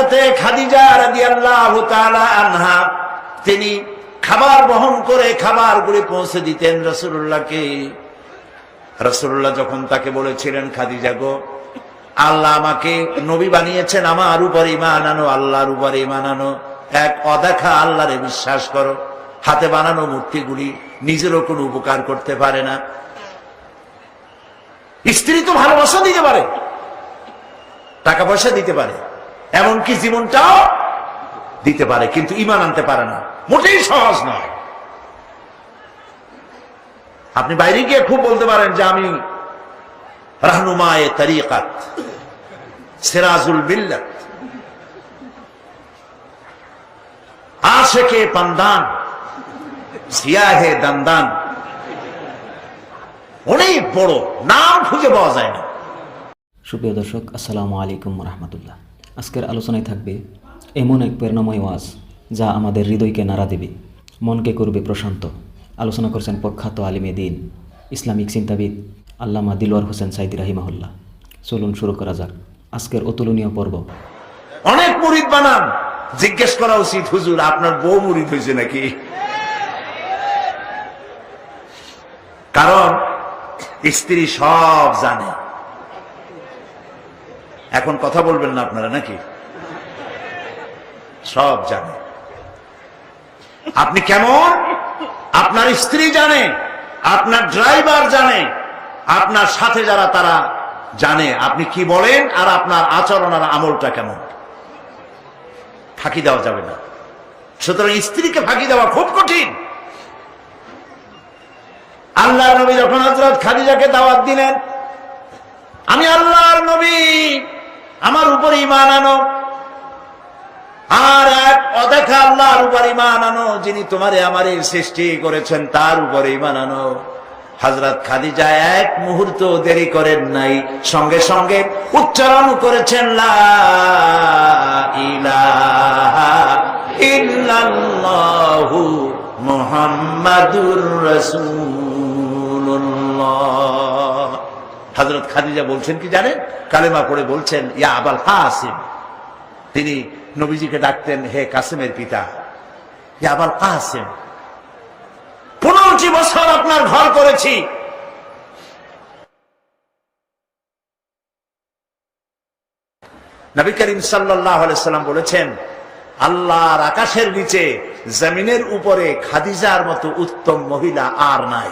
হযরতে খাদিজা রাদিয়াল্লাহু তাআলা আনহা তিনি খাবার বহন করে খাবারগুলি পৌঁছে দিতেন রাসূলুল্লাহকে। রাসূলুল্লাহ যখন তাকে বলেছিলেন, খাদিজা গো, আল্লাহ আমাকে নবী বানিয়েছেন, আমার উপর ঈমান আনো, আল্লাহর উপর ঈমান আনো, এক অদেখা আল্লাহরে বিশ্বাস করো। হাতে বানানো মূর্তিগুলি নিজেরও কোনো উপকার করতে পারে না। স্ত্রী তো ভালোবাসা দিতে পারে, টাকা পয়সা দিতে পারে, এমনকি জীবনটাও দিতে পারে, কিন্তু ঈমান আনতে পারে না। মোটেই সহজ নয়। আপনি বাইরে গিয়ে খুব বলতে পারেন যে আমি রাহনুমায়ে তরিকাত, সিরাজুল মিল্লাত, আশিকে পান্দান, সিয়াহে দান্দান, অনেক বড় নাম খুঁজে পাওয়া যায় না। সুপ্রিয় দর্শক, আসসালামু আলাইকুম রহমতুল্লাহ। আজকের আলোচনায় থাকবে এমন এক প্রেরণাময় ওয়াজ যা আমাদের হৃদয়কে নাড়া দেবে, মনকে করবে প্রশান্ত। আলোচনা করছেন প্রখ্যাত আলিমে দ্বীন, ইসলামিক চিন্তাবিদ আল্লামা দিলওয়ার হোসেন সাইদি রাহিমাহুল্লাহ। চলুন শুরু করা যাক আজকের অতুলনীয় পর্ব। অনেক মুরিদ বানান, জিজ্ঞেস করা উচিত, হুজুর আপনার বউ মুরিদ হয়েছে নাকি? কারণ স্ত্রী সব জানে। এখন কথা বলবেন না আপনারা নাকি? সব জানে। আপনি কেমন আপনার স্ত্রী জানে, আপনার ড্রাইভার জানে, আপনার সাথে যারা তারা জানে আপনি কি বলেন আর আপনার আচরণ আর আমলটা কেমন। ফাঁকি দেওয়া যাবে না। সুতরাং স্ত্রীকে ফাঁকি দেওয়া খুব কঠিন। আল্লাহর নবী যখন হযরত খাদিজাকে দাওয়াত দিলেন, আমি আল্লাহর নবী, আমার উপর ঈমান আনো, আর এক অদেখা আল্লাহর উপর ঈমান আনো, যিনি তোমারে আমারে সৃষ্টি করেছেন তার উপর ঈমান আনো। হযরত খাদিজা এক মুহূর্ত দেরি করেন নাই, সঙ্গে সঙ্গে উচ্চারণ করেছেন লা ইলাহা ইল্লাল্লাহু মুহাম্মাদুর রাসূলুল্লাহ। হযরত খাদিজা বলছেন কি জানেন? কালেমা পড়ে বলছেন ইয়া আবাল কাসিম। তিনি নবীজিকে ডাকতেন হে কাসিমের পিতা, ইয়া আবাল কাসিম। 15 বছর আপনার ঘর করেছি, নবী করিম সাল্লাল্লাহু আলাইহি সাল্লাম বলেছেন আল্লাহর আকাশের নিচে জমিনের উপরে খাদিজার মতো উত্তম মহিলা আর নাই।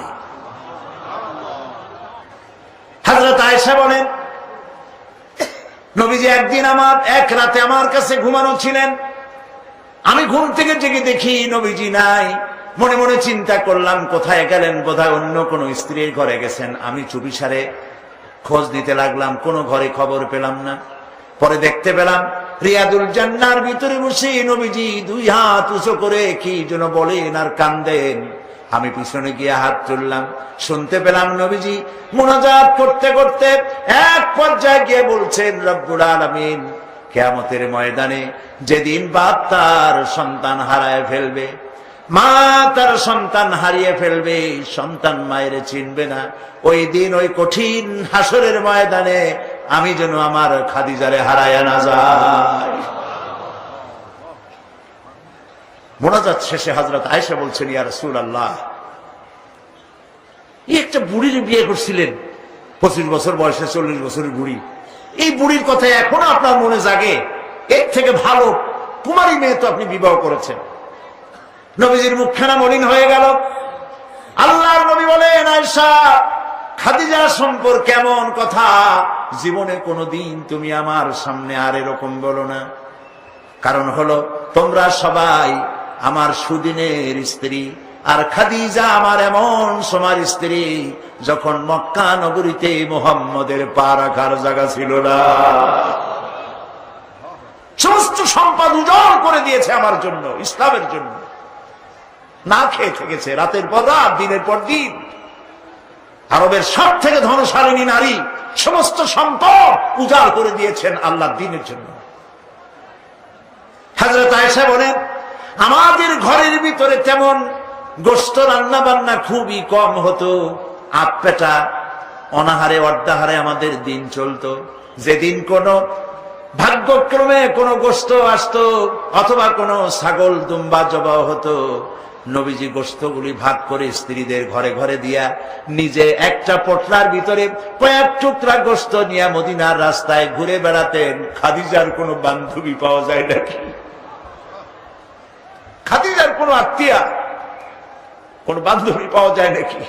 হযরত আয়েশা বলেন নবীজি একদিন এক রাতে আমার কাছে ঘুমানো ছিলেন। আমি ঘুম থেকে জেগে দেখি নবীজি নাই। মনে মনে চিন্তা করলাম কোথায় গেলেন, বোধহয় অন্য কোনো স্ত্রীর ঘরে গেছেন। আমি চুপিসারে খোঁজ নিতে লাগলাম, কোনো ঘরে খবর পেলাম না। পরে দেখতে পেলাম রিয়াদুল জান্নার ভিতরে বসে নবীজি 2 হাত উঁচু করে কি যেন বলেন আর কান্দেন। আমি পিছনে গিয়ে হাত তুললাম, শুনতে পেলাম নবীজি মুনাজাত করতে করতে এক পর্যায়ে গিয়ে বলছেন রব্বুল আলামিন কিয়ামতের ময়দানে যেদিন বাপ তার সন্তান হারায় ফেলবে, মা তার সন্তান হারিয়ে ফেলবে, সন্তান মায়ের চিনবে না, ওই দিন ওই কঠিন হাসরের ময়দানে আমি যেন আমার খাদিজারে হারায়া না যাই। মোনাজাত শেষে হযরত আয়েশা বলছেন ইয়া রাসূলুল্লাহ, এই একটা বুড়ির বিয়ে করছিলেন, 25 বছর বয়সে 40 বছরের বুড়ি। এই বুড়ির কথা এখনো আপনার মনে জাগে? এর থেকে ভালো কুমারী মেয়ে তো আপনি বিবাহ করেছেন। নবীজির মুখখানা মলিন হয়ে গেল। আল্লাহর নবী বলেন আয়েশা, খাদিজা সম্পর্কে এমন কথা জীবনে কোনোদিন তুমি আমার সামনে আর এরকম বলো না। কারণ হলো তোমরা সবাই আমার সুদিনের স্ত্রী, আর খাদিজা আমার এমন সময়ের স্ত্রী যখন মক্কা নগরীতে মুহাম্মদের পা রাখার জায়গা ছিল না। সমস্ত সম্পদ উজাড় করে দিয়েছে আমার জন্য, ইসলামের জন্য। না খেয়ে থেকেছে রাতের পর রাত, দিনের পর দিন। আরবের সব থেকে ধনশালিনী নারী সমস্ত সম্পদ উজাড় করে দিয়েছেন আল্লাহর দ্বীনের জন্য। হযরত আয়েশা বলেন আমাদের ঘরের ভিতরে তেমন গোশত রান্না বান্না খুবই কম হতো। আধপেটা অনাহারে অর্ধাহারে আমাদের দিন চলতো। যেদিন কোন ভাগ্যক্রমে কোনো গোশত আসতো অথবা কোনো ছাগল দুম্বা জবাহ হতো, নবীজি গোশতগুলি ভাগ করে স্ত্রীদের ঘরে ঘরে দিয়া নিজে একটা পটলার ভিতরে কয়েক টুকরা গোশত নিয়ে মদিনার রাস্তায় ঘুরে বেড়াতেন। খাদিজার কোনো বান্ধবী পাওয়া যায় নাকি? খাদিজার কোনো আত্মীয়া, কোন বান্ধবী পাওয়া যায় নাকি?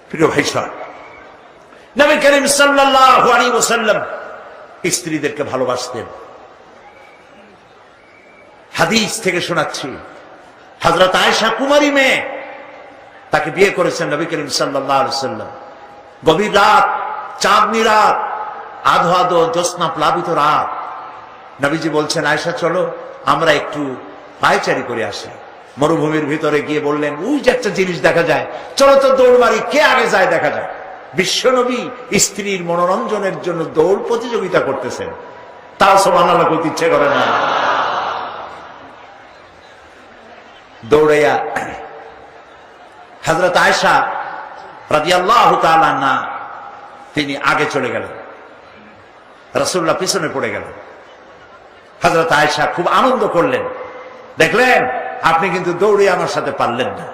প্রিয় ভাই সাহেব, নবী করিম সাল্লাল্লাহু আলাইহি ওয়াসাল্লাম স্ত্রীদেরকে ভালোবাসতেন। হাদিস থেকে শোনাচ্ছি, হযরত আয়েশা কুমারী মেয়ে, তাকে বিয়ে করেছেন নবী করিম সাল্লাল্লাহু আলাইহি ওয়াসাল্লাম। গভীর রাত, চাঁদনি রাত, আধো আধো জ্যোৎস্না প্লাবিত রাত, নবীজি বলছেন, আয়েশা চলো আমরা একটু পায়চারি করে আসি। মরুভূমির ভিতরে গিয়ে বললেন, ওই যে একটা জিনিস দেখা যায়, চলো তো দৌড় মারি, কে আগে যায় দেখা যায়। বিশ্বনবী স্ত্রীর মনোরঞ্জনের জন্য দৌড় প্রতিযোগিতা করতেছেন, তাও সুবহানাল্লাহ করতে ইচ্ছে করে না। দৌড়াইয়া হযরত আয়েশা রাদিয়াল্লাহু তাআলা আনহা তিনি আগে চলে গেলেন, রাসূলুল্লাহ পিছনে পড়ে গেলেন। হযরত আয়েশা খুব আনন্দ করলেন, দেখলেন আপনি কিন্তু দৌড়ে আমার সাথে পারলেন না।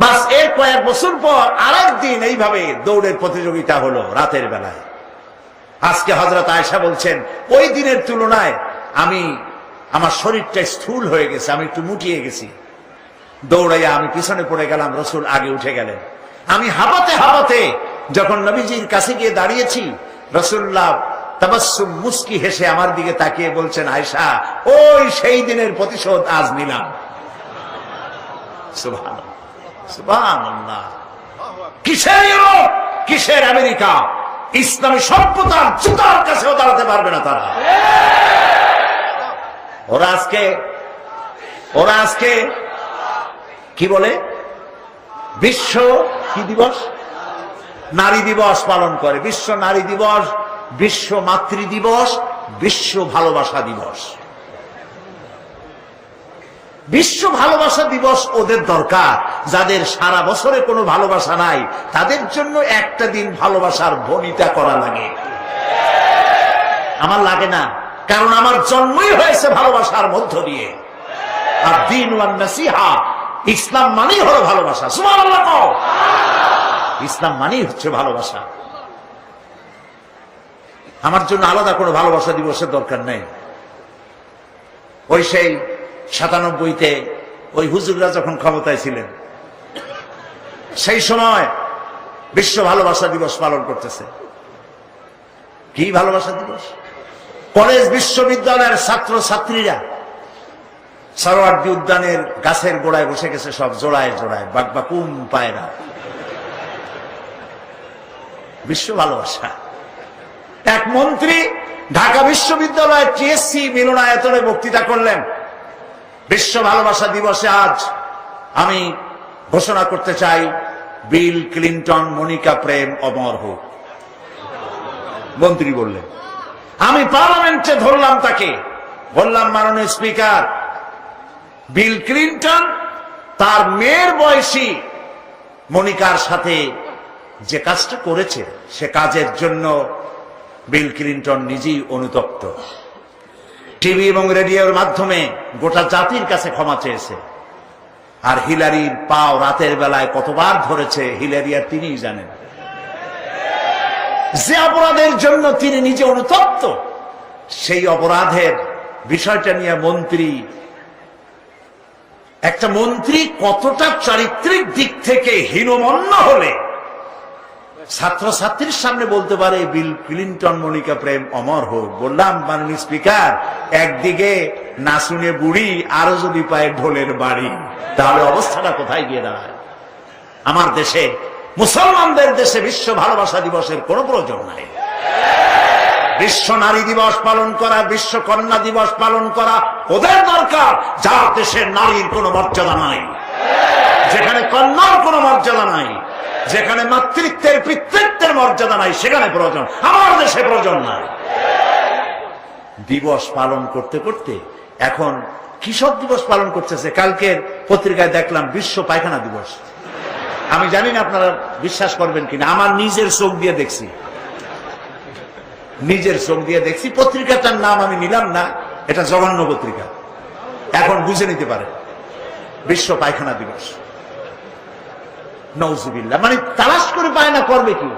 বাস এর কয়েক বছর পর আরেকদিন এইভাবে দৌড়ের প্রতিযোগিতা হলো রাতের বেলায়। আজকে হযরত আয়েশা বলছেন, ওই দিনের তুলনায় আমার শরীরটা স্থূল হয়ে গেছে, আমি একটু মুটিয়ে গেছি। দৌড়াইয়া আমি পিছনে পড়ে গেলাম, রাসূল আগে উঠে গেলেন। আমি হাঁপাতে হাঁপাতে যখন নবীজির কাছে গিয়ে দাঁড়িয়েছি, রাসূলুল্লাহ তাবাসসুম মুস্কি হেসে আমার দিকে তাকিয়ে বলছেন, আয়েশা ওই সেই দিনের প্রতিশোধ আজ নিলাম। সুবহানাল্লাহ, সুবহানাল্লাহ। কিসের ইউরোপ, কিসের আমেরিকা, ইসলামী সভ্যতার জুতার কাছেও দাঁড়াতে পারবে না তারা। ওরা আজকে কি বলে, বিশ্ব কি দিবস, নারী দিবস পালন করে। বিশ্ব নারী দিবস, বিশ্ব মাতৃ দিবস, বিশ্ব ভালোবাসা দিবস। বিশ্ব ভালোবাসা দিবস ওদের দরকার, যাদের সারা বছরে কোনো ভালোবাসা নাই, তাদের জন্য একটা দিন ভালোবাসার বনিতা করা লাগে। আমার লাগে না, কারণ আমার জন্মই হয়েছে ভালোবাসার মধ্য দিয়ে। আর দ্বীন ওয়ান নাসিহা, ইসলাম মানেই হলো ভালোবাসা। সুবহানাল্লাহ, ইসলাম মানেই হচ্ছে ভালোবাসা। আমার জন্য আলাদা কোনো ভালোবাসা দিবসের দরকার নেই। ওই সেই ৯৭-তে ওই হুজুররা যখন ক্ষমতায় ছিলেন, সেই সময় বিশ্ব ভালোবাসা দিবস পালন করতেছে। কি ভালোবাসা দিবস? কলেজ বিশ্ববিদ্যালয়ের ছাত্র ছাত্রীরা সরোয়ার্দী উদ্যানের গাছের গোড়ায় বসে গেছে, সব জোড়ায় জোড়ায় বাকবাকুম পায়রা। বিশ্ব ভালোবাসা। এক মন্ত্রী ঢাকা বিশ্ববিদ্যালয়ের টিএসসি মিলনায়তনে বক্তৃতা করলেন, বিশ্ব ভালোবাসা দিবসে আজ আমি ঘোষণা করতে চাই, বিল ক্লিনটন মনিকা প্রেম অমর হোক। মন্ত্রী বললেন, আমি পার্লামেন্টে ধরলাম তাকে, বললাম, মাননীয় স্পিকার, বিল ক্লিনটন তার মেয়ের বয়সী মনিকার সাথে যে কাজটা করেছে, সে কাজের জন্য বিল ক্লিনটন নিজেই অনুতপ্ত। টিভি এবং রেডিওর মাধ্যমে গোটা জাতির কাছে ক্ষমা চেয়েছে। আর হিলারির পাও রাতের বেলায় কতবার ধরেছে, হিলারি আর তিনিই জানেন। যে অপরাধের জন্য তিনি নিজে অনুতপ্ত, সেই অপরাধের বিষয়টা নিয়ে একটা মন্ত্রী কতটা চারিত্রিক দিক থেকে হীনমন্য হলে ছাত্রছাত্রীর সামনে বলতে পারে, বিল ক্লিনটন মনিকা প্রেম অমর হোক। বললাম, মাননীয় স্পিকার, একদিকে নাচুনে বুড়ি, আরো যদি পায় ঢোলের বাড়ি, তাহলে অবস্থাটা কোথায় গিয়ে দাঁড়ায়? আমার দেশে, মুসলমানদের দেশে বিশ্ব ভালোবাসা দিবসের কোনো প্রয়োজন নাই। বিশ্ব নারী দিবস পালন করা, বিশ্ব কন্যা দিবস পালন করা ওদের দরকার, যার দেশে নারীর কোনো মর্যাদা নাই, যেখানে কন্যার কোনো মর্যাদা নাই, যেখানে মাতৃত্বের পিতৃত্বের মর্যাদা নাই, সেখানে প্রয়োজন। আমার দেশে প্রয়োজন নাই। দিবস পালন করতে করতে এখন কৃষক দিবস পালন করতেছে। কালকের পত্রিকায় দেখলাম বিশ্ব পায়খানা দিবস। আমি জানি না আপনারা বিশ্বাস করবেন কিনা, আমার নিজের চোখ দিয়ে দেখছি। নিজের চোখ দিয়ে দেখছি। পত্রিকাটার নাম আমি নিলাম না, এটা জঘন্য পত্রিকা, এখন বুঝে নিতে পারে। বিশ্ব পায়খানা দিবস, নওজুবিল্লাহ, মানে তালাশ করে পায় না, করবে কি?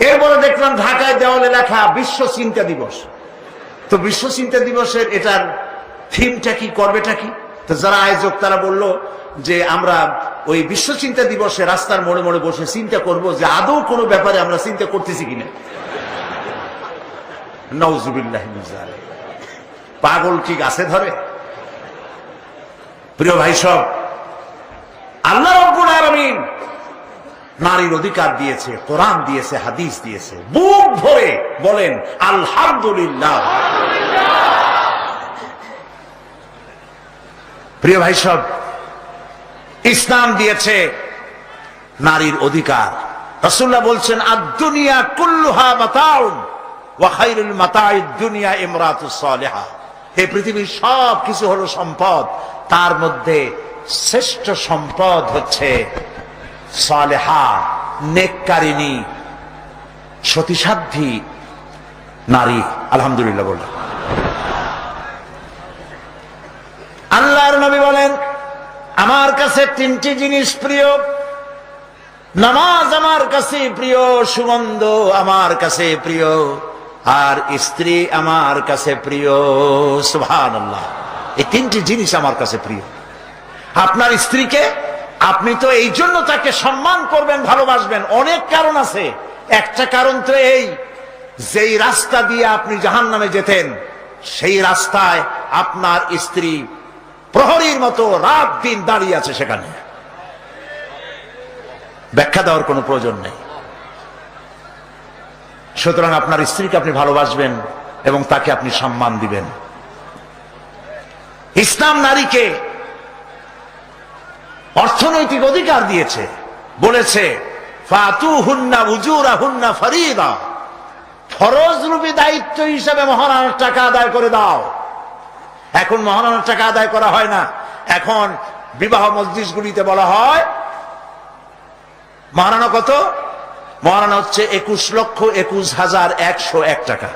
এরপরে দেখলাম ঢাকায় দেওয়ালে লেখা বিশ্ব চিন্তা দিবস। তো বিশ্ব চিন্তা দিবসের এটার থিমটা কি, করবেটা কি? তো যারা আয়োজক তারা বলল যে আমরা ওই বিশ্ব চিন্তা দিবসে রাস্তার মোড়ে মোড়ে বসে চিন্তা করব যে আদৌ কোনো ব্যাপারে আমরা চিন্তা করতেছি কিনা। নওজুবিল্লাহ মিন যালিক। পাগল কি গাছে ধরে? প্রিয় ভাই সব, আল্লাহ রাব্বুল আলামিন নারীর অধিকার দিয়েছে, কোরআন দিয়েছে, হাদিস দিয়েছে। বুক ভরে বলেন আলহামদুলিল্লাহ। প্রিয় ভাই সব, ইসলাম দিয়েছে নারীর অধিকার। রাসূলুল্লাহ বলছেন আদ-দুনিয়া কুল্লুহা মাতাউন ওয়া খায়রুল মাতাইদ দুনিয়া ইমরাতুস সালিহা। এই পৃথিবীর সব কিছু হলো সম্পদ, তার মধ্যে শ্রেষ্ঠ সম্পদ হচ্ছে সালেহা, নেককারিনী, সতীসাধ্বী নারী। আলহামদুলিল্লাহ বললেন। আল্লাহর নবী বলেন আমার কাছে তিনটি জিনিস প্রিয়, নামাজ আমার কাছে প্রিয়, সুগন্ধ আমার কাছে প্রিয়, আর স্ত্রী আমার কাছে প্রিয়। সুবহানাল্লাহ, এই তিনটি জিনিস আমার কাছে প্রিয়। আপনার স্ত্রীকে আপনি তো এই জন্য তাকে সম্মান করবেন, ভালোবাসবেন, অনেক কারণ আছে। একটা কারণ তো এই, যেই রাস্তা দিয়ে আপনি জাহান্নামে যেতেন সেই রাস্তায় আপনার স্ত্রী প্রহরীর মতো রাত দিন দাঁড়িয়ে আছে, সেখানে ব্যাখ্যা দেওয়ার কোনো প্রয়োজন নেই। সুতরাং আপনার স্ত্রীকে আপনি ভালোবাসবেন এবং তাকে আপনি সম্মান দিবেন। ইসলাম নারীকে অর্থনৈতিক অধিকার দিয়েছে, বলেছে ফাতুহুন্না উজুরাহুন্না ফরিদা, ফরজরূপী দায়িত্ব হিসেবে মহারণার টাকা আদায় করে দাও। এখন মহারণার টাকা আদায় করা হয় না, এখন বিবাহ মজলিসগুলিতে বলা হয় মহারণা কত? মহারণা হচ্ছে 21,21,101 টাকা,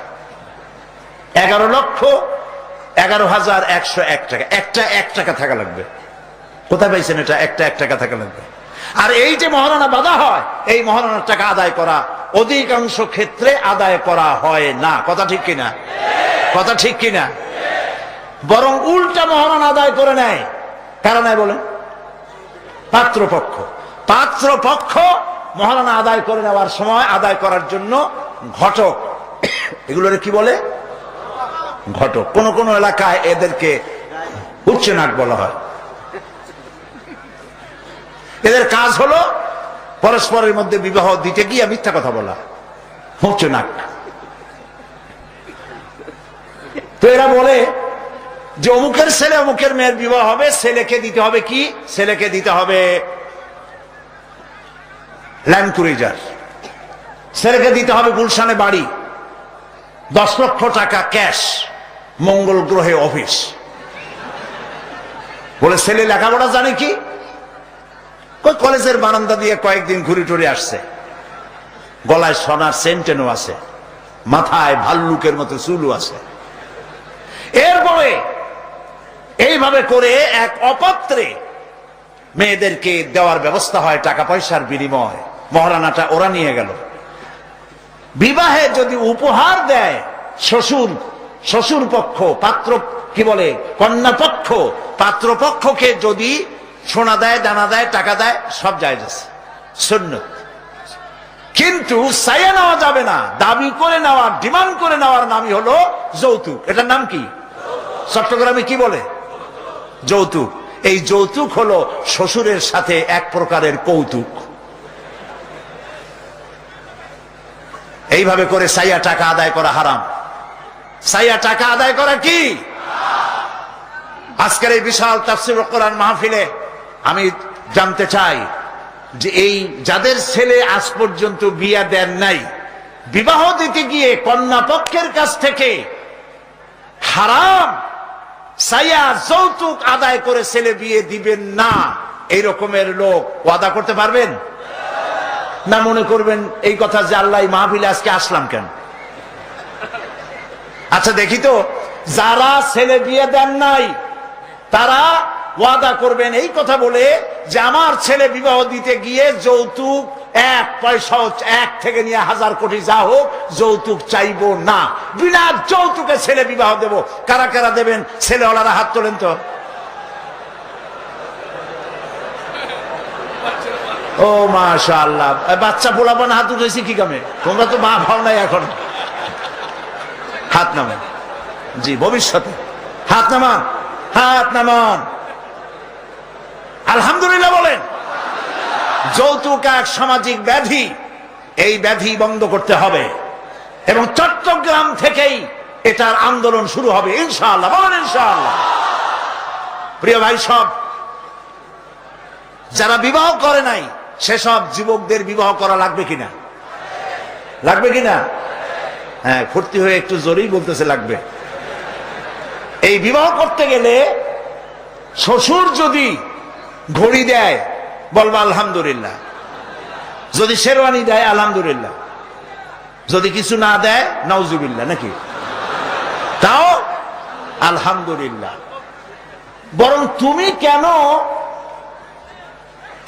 11,11,101 টাকা। একটা 1 টাকা থাকা লাগবে। কোথায় পাইছেন এটা? একটা 1 টাকা থাকা লাগবে। আর এই যে মহারণা বাঁধা হয়, এই মহারণার টাকা আদায় করা অধিকাংশ ক্ষেত্রে আদায় করা হয় না। কথা ঠিক কিনা? কথা ঠিক কিনা? বরং উল্টা মহারণা আদায় করে নেয়। কারণ বলেন পাত্রপক্ষ, পাত্রপক্ষ মহারণা আদায় করে নেওয়ার সময় আদায় করার জন্য ঘটক, এগুলোরে কি বলে? ঘটক। কোন কোন এলাকায় এদেরকে উচ্চনাক বলা হয়। এদের কাজ হলো পরস্পরের মধ্যে বিবাহ দিতে গিয়ে মিথ্যা কথা বলা, উচ্চনাক। তো এরা বলে যে অমুকের ছেলে অমুকের মেয়ের বিবাহ হবে, ছেলেকে দিতে হবে কি? ছেলেকে দিতে হবে ল্যান্ড ক্রুইজার, ছেলেকে দিতে হবে গুলশানে বাড়ি, 10 লক্ষ টাকা ক্যাশ, মঙ্গল গ্রহে অফিস। বলে ছেলে লেখাপড়া জানে কি? কলেজের বারান্দা দিয়ে কয়েকদিন ঘুরে টুরে আসছে, গলায় সোনার সেন্টেনও আছে, মাথায় ভাল্লুকের মতো চুলও আছে। এরপরে এইভাবে করে এক অপাত্রে মেয়েদেরকে দেওয়ার ব্যবস্থা হয় টাকা পয়সার বিনিময়। মহারানাটা ওরা নিয়ে গেল। বিবাহে যদি উপহার দেয় শ্বশুর, শ্বশুর পক্ষ, পাত্র কি বলে কন্যা পক্ষ, পাত্র পক্ষকে যদি সোনা দেয়, দানা দেয়, টাকা দেয়, সব জায়েজ আছে, সুন্নত। কিন্তু চাইয়া নেওয়া যাবে না, দাবি করে নেওয়া, ডিমান্ড করে নেওয়ার নামই হলো যৌতুক। এটার নাম কি? চট্টগ্রামে কি বলে? যৌতুক। এই যৌতুক হলো শ্বশুরের সাথে এক প্রকারের কৌতুক। এইভাবে করে চাইয়া টাকা আদায় করা হারাম। চাইয়া টাকা আদায় করা কি? আজকের এই বিশাল তাফসীরুল কোরআন মাহফিলে আমি জানতে চাই যে এই যাদের ছেলে আজ পর্যন্ত বিয়ে দেন নাই, বিবাহ দিতে গিয়ে কন্যা পক্ষের কাছ থেকে হারাম চাইয়া যৌতুক আদায় করে ছেলে বিয়ে দিবেন না, এই রকমের লোক ওয়াদা করতে পারবেন না? মনে করবেন এই কথা যে আল্লাহ মাহফিলে আজকে আসলাম কেন? আচ্ছা দেখি তো, যারা ছেলে বিয়ে দেন নাই তারা ওয়াদা করবেন এই কথা বলে যে আমার ছেলে বিবাহ দিতে গিয়ে যৌতুক এক পয়সা, এক থেকে নিয়ে 1000 কোটি যা হোক, যৌতুক চাইবো না, বিনা যৌতুকে ছেলে বিবাহ দেব। কারা কারা দেবেন? ছেলেওয়ালারা হাত তোলেন তো। ও মাশাআল্লাহ, বাচ্চা পোলাপান হাত উঠেছি কি কামে? তোমরা তো মা ভাও নাই এখন। হাত নামান। জি, ভবিষ্যতে হাত নামান, হাত নামান। আলহামদুলিল্লাহ বলেন। যৌতুক এক সামাজিক ব্যাধি, এই ব্যাধি বন্ধ করতে হবে এবং চট্টগ্রাম থেকেই এটার আন্দোলন শুরু হবে ইনশাআল্লাহ। বলেন ইনশাআল্লাহ। প্রিয় ভাই, সব যারা বিবাহ করে নাই সেসব যুবকদের বিবাহ করা লাগবে কিনা? লাগবে কিনা? হ্যাঁ, ফুর্তি হয়ে একটু জোরেই বলতেছে লাগবে। এই বিবাহ করতে গেলে শ্বশুর যদি ঘড়ি দেয় বলবা আলহামদুলিল্লাহ, যদি শেরওয়ানি দেয় আলহামদুলিল্লাহ, যদি কিছু না দেয় নাউজুবিল্লাহ, নাকি? তাও আলহামদুলিল্লাহ। বরং তুমি কেন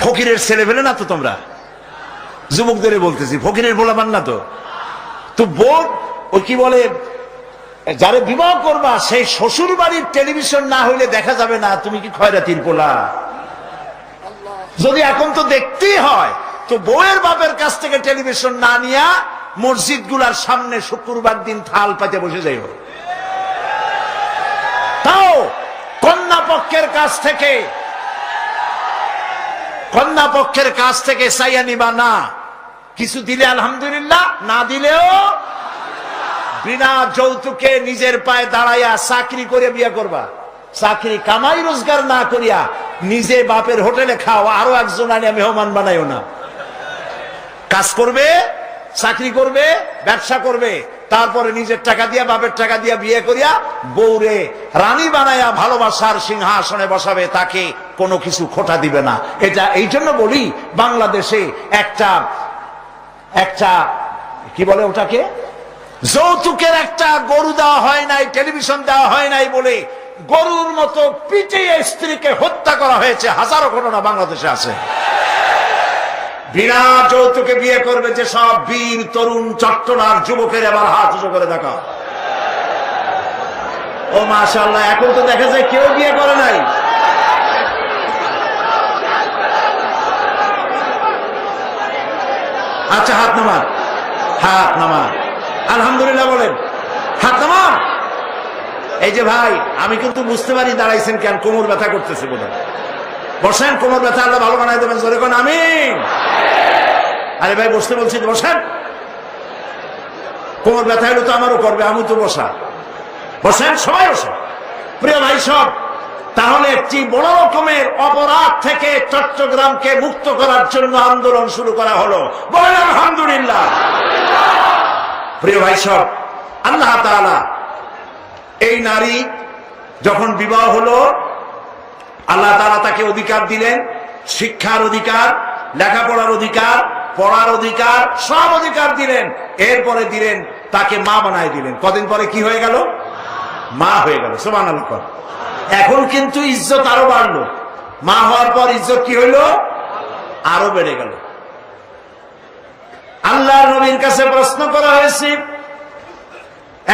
ফকিরের ছেলে ফেলে না তো? তোমরা যুবকদের বলতেছি, ফকিরের বলাবান না তো। তো বোন ওই কি বলে, যারা বিবাহ করবা সেই শ্বশুর বাড়ির টেলিভিশন না হইলে দেখা যাবে না তুমি কি খয়রাতির পোলা। যদি এখন তো দেখতেই হয় তো বউয়ের বাপের কাছ থেকে টেলিভিশন না নিয়া মসজিদ গুলার সামনে শুক্রবার দিন থাল পাইতে বসে যাইব। তাও কন্যা পক্ষের কাছ থেকে চাইয়া নিবা না। কিছু দিলে আলহামদুলিল্লাহ, না দিলেও বিনা যৌতুকে নিজের পায়ে দাঁড়াইয়া চাকরি করে বিয়ে করবা। চাকরি কামাই রোজগার না করিয়া নিজে বাপের হোটেলে খাও, আরো একজন আনিয়া মেহমান বানাইও না। কাজ করবে, চাকরি করবে, ব্যবসা করবে, তারপরে নিজের টাকা দিয়া বাপের টাকা দিয়া বিয়ে করিয়া বউরে রানী বানাইয়া ভালোবাসার সিংহাসনে বসাবে, তাকে কোনো কিছু খোটা দিবে না। এটা এই জন্য বলি, বাংলাদেশে একটা কি বলে ওটাকে, যৌতুকের একটা গরু দেওয়া হয় নাই, টেলিভিশন দেওয়া হয় নাই বলে গরুর মতো পিটিয়ে স্ত্রীকে হত্যা করা হয়েছে। হাজারো ঘটনা বাংলাদেশে আছে। বিনা যৌতুকে বিয়ে করবে যে সব বীর তরুণ চট্টনার যুবকের এবার হাত উঁচু করে দেখা। ও মাশাআল্লাহ, এখন তো দেখা যায় কেউ বিয়ে করে নাই। আচ্ছা, হাত নামান, হাত নামান। আলহামদুলিল্লাহ বলেন, হাত নামান। এই যে ভাই, আমি কিন্তু বুঝতে পারি দাঁড়াইছেন কেন, কোমর ব্যথা করতেছে বোধহয়। বসেন, কোমর ব্যথা আল্লাহ ভালো বানাই দেবেন। জোরে কোন আমিন। আরে ভাই বসতে বলছি, বসেন। কোমর ব্যথা হলে তো আমারও করবে, আমি তো বসা। বসেন, সবাই বসেন। প্রিয় ভাই সব, তাহলে একটি বড় রকমের অপরাধ থেকে চট্টগ্রামকে মুক্ত করার জন্য আন্দোলন শুরু করা হলো। বলেন আলহামদুলিল্লাহ। প্রিয় ভাই সব, আল্লাহ তাআলা এই নারী যখন বিবাহ হলো, আল্লাহ তাআলা তাকে অধিকার দিলেন, শিক্ষার অধিকার, লেখাপড়ার অধিকার, পড়ার অধিকার, সব অধিকার দিলেন। এরপরে দিলেন তাকে মা বানায় দিলেন। কদিন পরে কি হয়ে গেল? মা হয়ে গেল। সুবহানাল্লাহ। এখন কিন্তু ইজ্জত আরো বাড়লো। মা হওয়ার পর ইজ্জত কি হইল? আরো বেড়ে গেল। আল্লাহর নবীর কাছে প্রশ্ন করা হয়েছে।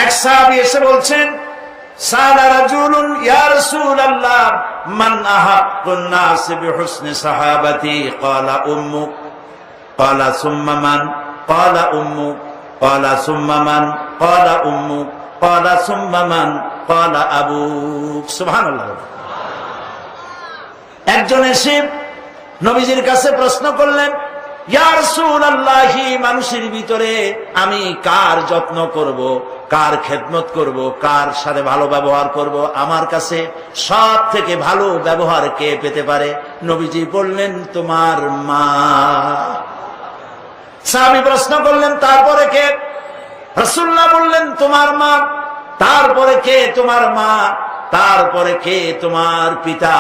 এক সাহাবী এসে বলছেন, সালা রাজুলুন ইয়া রাসূলুল্লাহ মান আহাক্কুন নাস বিহুসনি সাহাবাতি ক্বালা উম্মুক ক্বালা সুম্মা মান ক্বালা উম্মুক ক্বালা সুম্মা মান ক্বালা উম্মুক ক্বালা সুম্মা মান ক্বালা আবুক। সুবহানাল্লাহ। একজন এসে নবীজির কাছে প্রশ্ন করলেন, ইয়া রাসূলুল্লাহ, মানুষের ভিতরে আমি কার যত্ন করব, কার খেদমত করব, কার সাথে ভালো ব্যবহার করব, আমার কাছে সব থেকে ভালো ব্যবহার কে পেতে পারে? নবীজি বললেন, তোমার মা। সাহাবী প্রশ্ন করলেন, তারপরে কে? রাসূলুল্লাহ বললেন, তোমার মা। তারপরে কে? তোমার মা। তারপরে কে? তোমার পিতা।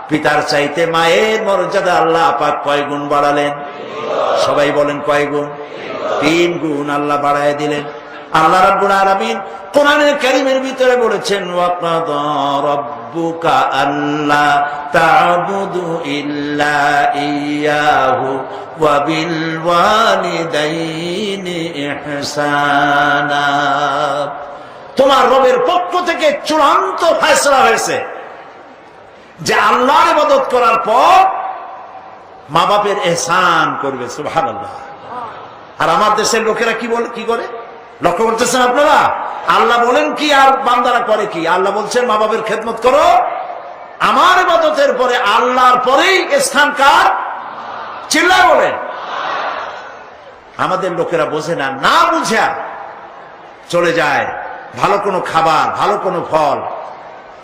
পিতার চাইতে মায়ের মর্যাদা আল্লাহ পাক কয় গুণ বাড়ালেন? সবাই বলেন কয় গুণ? 3 গুণ আল্লাহ বাড়ায় দিলেন। আল্লাহ রাব্বুল আলামিন কোরআনের কারীমের ভিতরে বলেছেন, ওয়াকাদা রাব্বুকা আল্লা তা'বুদু ইল্লা ইয়্যাহু ওয়া বিল ওয়ালিদাইনি ইহসানা। তোমার রবের পক্ষ থেকে চূড়ান্ত ফয়সালা হয়েছে যে আল্লাহর ইবাদত করার পর মা বাপের ইহসান করবে। সুবহানাল্লাহ। আর আমার দেশের লোকেরা কি করে লক্ষ্য করতেছেন আপনারা? আল্লাহ বলেন কি আর বান্দারা করে কি? আল্লাহ বলছেন মা বাপের খেদমত করো। আমার ইবাদতের পরে আল্লাহর পরেই স্থান কার? চিল্লায় বলেন। আমাদের লোকেরা বোঝে না, না বুঝা চলে যায় ভালো কোনো খাবার, ভালো কোনো ফল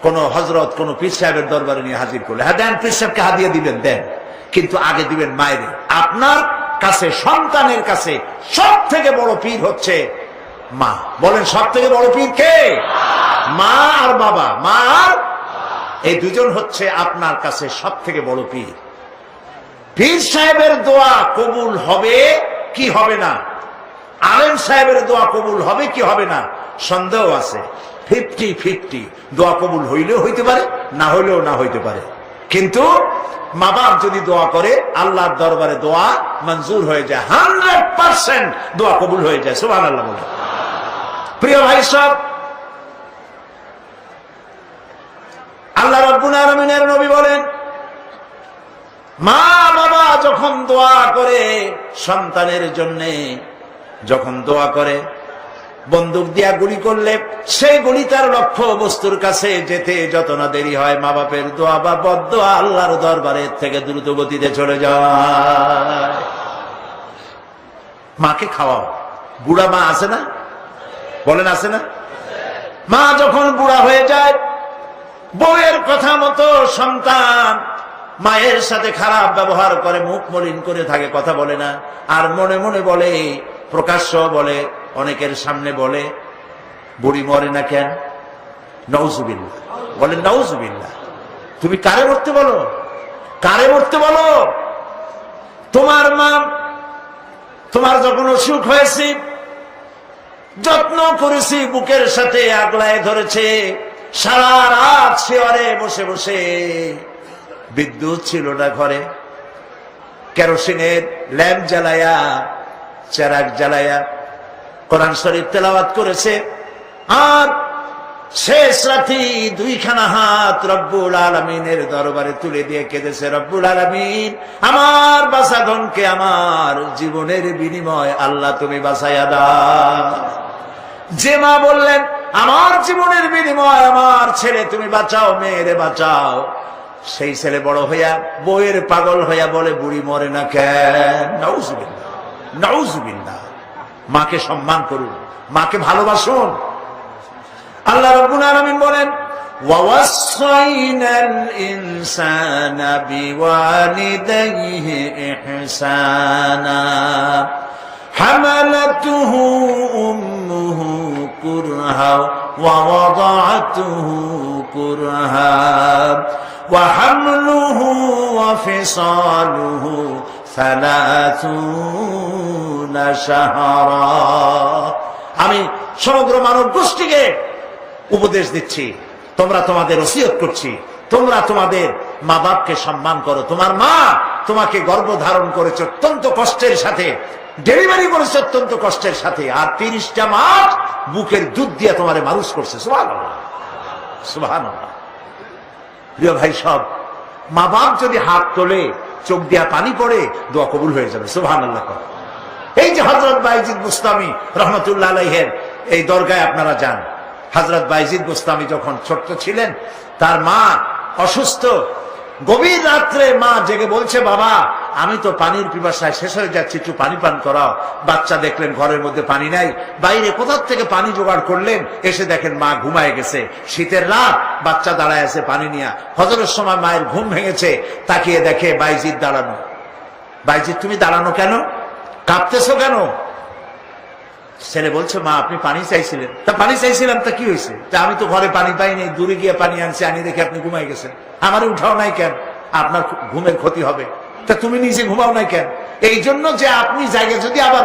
কোন হযরত, কোন পীর সাহেবের দরবারে নিয়ে হাজির করলে, হ্যাঁ দেন, পীর সাহেবকে হাদিয়া দিবেন দেন, কিন্তু আগে দিবেন মায়ের। আপনার কাছে, সন্তানের কাছে সব থেকে বড় পীর হচ্ছে মা। বলেন সব থেকে বড় পীর কে? মা আর বাবা। মা আর এই দুজন হচ্ছে আপনার কাছে সব থেকে বড় পীর। পীর সাহেবের দোয়া কবুল হবে কি হবে না, আলেম সাহেবের দোয়া কবুল হবে কি হবে না, সন্দেহ আছে। 50-50, দোয়া কবুল হইলেও হইতে পারে, না হইলেও না হইতে পারে। কিন্তু মা বাপ যদি দোয়া করে আল্লাহর দরবারে দোয়া মঞ্জুর হয়ে যায়, 100% দোয়া কবুল হয়ে যায়। সুবহানাল্লাহ বলে। প্রিয় ভাই সব, আল্লাহ রাব্বুল আলামিনের নবী বলেন, মা বাবা যখন দোয়া করে সন্তানের জন্য, যখন দোয়া করে, বন্দুক দিয়া গুলি করলে সেই গুলি তার লক্ষ্য বস্তুর কাছে যেতে যত না দেরি হয়, মা বাপের দোয়া বা বদদোয়া আল্লাহর দরবারে থেকে দ্রুত গতিতে চলে যায়। মাকে খাওয়াও। বুড়া মা আছে না? বলেন আছে না? মা যখন বুড়া হয়ে যায়, বউয়ের কথা মতো সন্তান মায়ের সাথে খারাপ ব্যবহার করে, মুখ মলিন করে থাকে, কথা বলে না, আর মনে মনে বলে, প্রকাশ্য বলে, অনেকের সামনে বলে, বুড়ি মরে না কেন? নাউজুবিল্লাহ। বলেন নাউজুবিল্লাহ। তুমি কারে মরতে বলো? কারে মরতে বলো? তোমার মা, তোমার যখন অসুখ হয়েছে, যত্ন করেছি, বুকের সাথে আগলায় ধরেছে, সারা রাত শেয়ারে বসে বসে, বিদ্যুৎ ছিল না ঘরে, কেরোসিনের ল্যাম্প জ্বালায়া, চেরাগ জ্বালায়া কোরআন শরীফ তেলাওয়াত করেছে। আর শেষ রাতে দুইখানা হাত রব্বুল আলামিনের দরবারে তুলে দিয়ে কেঁদেছে, রব্বুল আলামিন, আমার বাঁচাধনকে আমার জীবনের বিনিময় আল্লাহ তুমি বাঁচাইয়া দাও। যে মা বললেন, আমার জীবনের বিনিময় আমার ছেলে তুমি বাঁচাও, মেয়েরে বাঁচাও, সেই ছেলে বড় হইয়া বইয়ের পাগল হইয়া বলে, বুড়ি মরে না কেন? নাউজুবিল্লাহ, নাউজুবিল্লাহ। মাকে সম্মান করুন, মাকে ভালোবাসুন। আল্লাহ রাব্বুল আলামিন বলেন, ওয়াওয়াসাইনাল ইনসানা বিওয়ালিদাইহি ইহসানা হামালাতুহু উম্মুহু কুরহা ওয়া ওয়াদাআতুহু কুরহা ওয়া হামলুহু ওয়া ফিসালুহু 30 শাহরা। আমি সমগ্র মানব গোষ্ঠীকে উপদেশ দিচ্ছি, তোমরা তোমাদের ওসিয়ত করছি, তোমরা তোমাদের মা বাপকে সম্মান করো। তোমার মা তোমাকে গর্ভধারণ করেছে অত্যন্ত কষ্টের সাথে, ডেলিভারি করেছে অত্যন্ত কষ্টের সাথে, আর 30টা মাস বুকের দুধ দিয়ে তোমারে মানুষ করছে। সুবহানাল্লাহ, সুবহানাল্লাহ। প্রিয় ভাই সব, মা বাপ যদি হাত তোলে, চোখ দিয়া পানি পড়ে, দোয়া কবুল হয়ে যাবে। সুবহানাল্লাহ। এই যে হযরত বাইজিদ বুস্তামি রহমতুল্লাহ আলাইহির এই দরগায় আপনারা যান, হযরত বাইজিদ বুস্তামি যখন ছোট্ট ছিলেন, তার মা অসুস্থ, গভীর রাত্রে মা জেগে বলছে, বাবা আমি তো পানির পিপাসায় শেষ হয়ে যাচ্ছি, একটু পানি পান করাও। বাচ্চা দেখলেন ঘরের মধ্যে পানি নাই, বাইরে কোথা থেকে পানি জোগাড় করলেন, এসে দেখেন মা ঘুমায় গেছে। শীতের রাত, বাচ্চা দাঁড়ায় আছে পানি নিয়ে। হজরের সময় মায়ের ঘুম ভেঙেছে, তাকিয়ে দেখে বাইজিদ দাঁড়ানো। বাইজিদ তুমি দাঁড়ানো কেন? কাঁপতেছো কেন? ছেলে বলছে, মা আপনি পানি চাইছিলেন। তা পানি চাইছিলাম, তা কি হয়েছে? তা আমি তো ঘরে পানি পাইনি, দূরে গিয়ে পানি আনছি, আনি দেখে আপনি ঘুমাই গেছেন, আমার উঠাও নাই কেন? আপনার ঘুমের ক্ষতি হবে। তা তুমি নিজে ঘুমাও নাই কেন? এই জন্য যে আপনি জায়গায় যদি আবার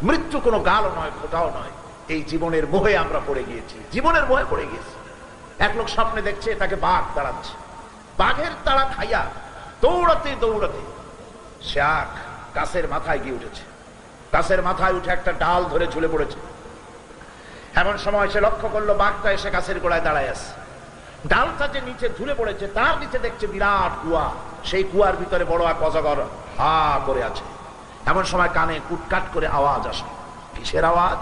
মৃত্যু কোনো গালও নয়, ফোঁটাও নয়। এই জীবনের মোহে আমরা পড়ে গিয়েছি, জীবনের মোহে পড়ে গিয়েছি। এক লোক স্বপ্নে দেখছে তাকে বাঘ তাড়াচ্ছে, বাঘের তাড়া খাইয়া দৌড়াতে দৌড়াতে সে গাছের মাথায় গিয়ে উঠেছে। গাছের মাথায় উঠে একটা ডাল ধরে ঝুলে পড়েছে। এমন সময় সে লক্ষ্য করলো বাঘটা এসে গাছের গোড়ায় দাঁড়ায় আছে। ডালটা যে নিচে ঝুলে পড়েছে তার নিচে দেখছে বিরাট কুয়া, সেই কুয়ার ভিতরে বড় এক অজগর হা করে আছে। এমন সময় কানে কুটকাট করে আওয়াজ আসে। কিসের আওয়াজ?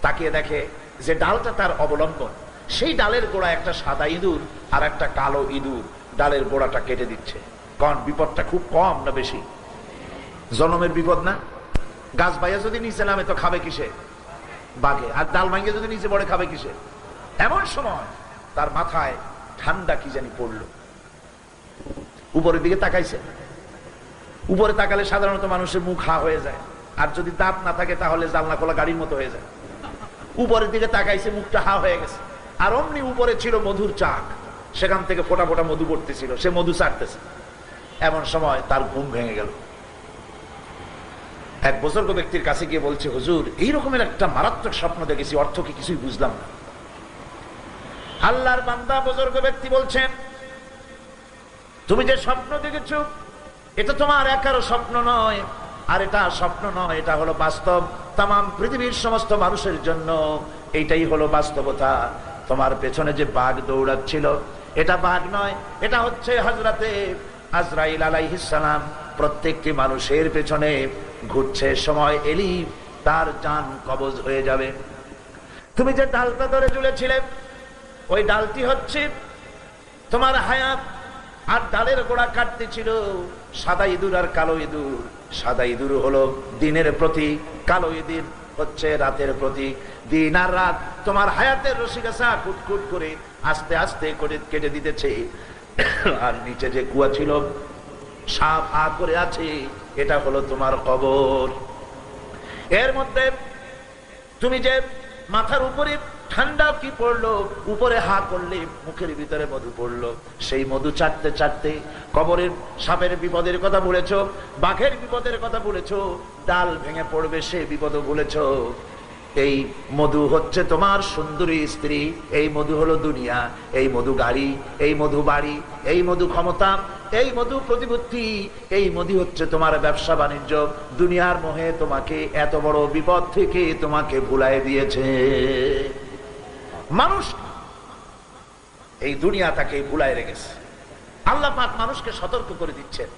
তাকিয়ে দেখে যে ডালটা তার অবলম্বন, সেই ডালের গোড়া একটা সাদা ইঁদুর আর একটা কালো ইঁদুর ডালের গোড়াটা কেটে দিচ্ছে। কারণ বিপদটা খুব কম না বেশি? জনমের বিপদ না? গাছ বাইয়া যদি নিচে নামে তো খাবে কিসে? বাঘে। আর ডাল ভাঙিয়ে যদি নিচে পড়ে খাবে কিসে? এমন সময় তার মাথায় ঠান্ডা কি জানি পড়লো। উপরের দিকে তাকাইছে। উপরে তাকালে সাধারণত মানুষের মুখ হা হয়ে যায়, আর যদি দাঁত না থাকে তাহলে জানলা খোলা গাড়ির মতো হয়ে যায়। উপরের দিকে তাকাইছে, মুখটা হা হয়ে গেছে। আর অমনি উপরে ছিল মধুর চাক, সেখান থেকে ফোটা ফোটা মধু পড়তেছিল, সে মধু চাটতেছে। এমন সময় তার ঘুম ভেঙে গেল। এক বুজুর্গ ব্যক্তির কাছে গিয়ে বলছে, হুজুর এই রকমের একটা মারাত্মক স্বপ্ন দেখেছি, অর্থ কি কিছুই বুঝলাম না। আল্লাহর বান্দা বুজুর্গ ব্যক্তি বলছেন, তুমি যে স্বপ্ন দেখেছ এটা তোমার একারও স্বপ্ন নয়, আর এটা স্বপ্ন নয়, এটা হলো বাস্তব। তামাম পৃথিবীর সমস্ত মানুষের জন্য এইটাই হলো বাস্তবতা। তোমার পেছনে যে বাঘ দৌড়াচ্ছিল এটা বাঘ নয়, এটা হচ্ছে হযরতে আজরাইল আলাইহিস সালাম। প্রত্যেকটি মানুষের পেছনে ঘুরছে, সময় এলি তার জান কবজ হয়ে যাবে। তুমি যে ডালটা ধরে ঝুলেছিলে ওই ডালটি হচ্ছে তোমার হায়াত, আর ডালের গোড়া কাটতে ছিল সাদা ইঁদুর আর কালো ইঁদুর। সাদা ইঁদুর হলো দিনের প্রতীক, কালো ইঁদুর হচ্ছে রাতের প্রতীক। দিন আর রাত তোমার হায়াতের রশিগাছা কুটকুট করে আস্তে আস্তে করে কেটে দিতেছে। আর নিচে যে কুয়া ছিল সাপ হা করে আছে, এটা হলো তোমার কবর। এর মধ্যে তুমি যে মাথার উপরে ঠান্ডা কি পড়লো, উপরে হা করলে মুখের ভিতরে মধু পড়লো, সেই মধু চাটতে চাটতে কবরের সাপের বিপদের কথা বলেছ, বাঘের বিপদের কথা বলেছ, ডাল ভেঙে পড়বে সে বিপদ বলেছ। এই মধু হচ্ছে তোমার সুন্দরী স্ত্রী, এই মধু হলো দুনিয়া, এই মধু গাড়ি, এই মধু বাড়ি, এই মধু ক্ষমতা, এই মধু প্রতিপত্তি, এই মধু হচ্ছে তোমার ব্যবসা বাণিজ্য। দুনিয়ার মোহে তোমাকে এত বড় বিপদ থেকে তোমাকে ভুলাই দিয়েছে মানুষ। এই দুনিয়া তাকে ভুলাই রেখেছে। আল্লাহ পাক মানুষকে সতর্ক করে দিচ্ছেন,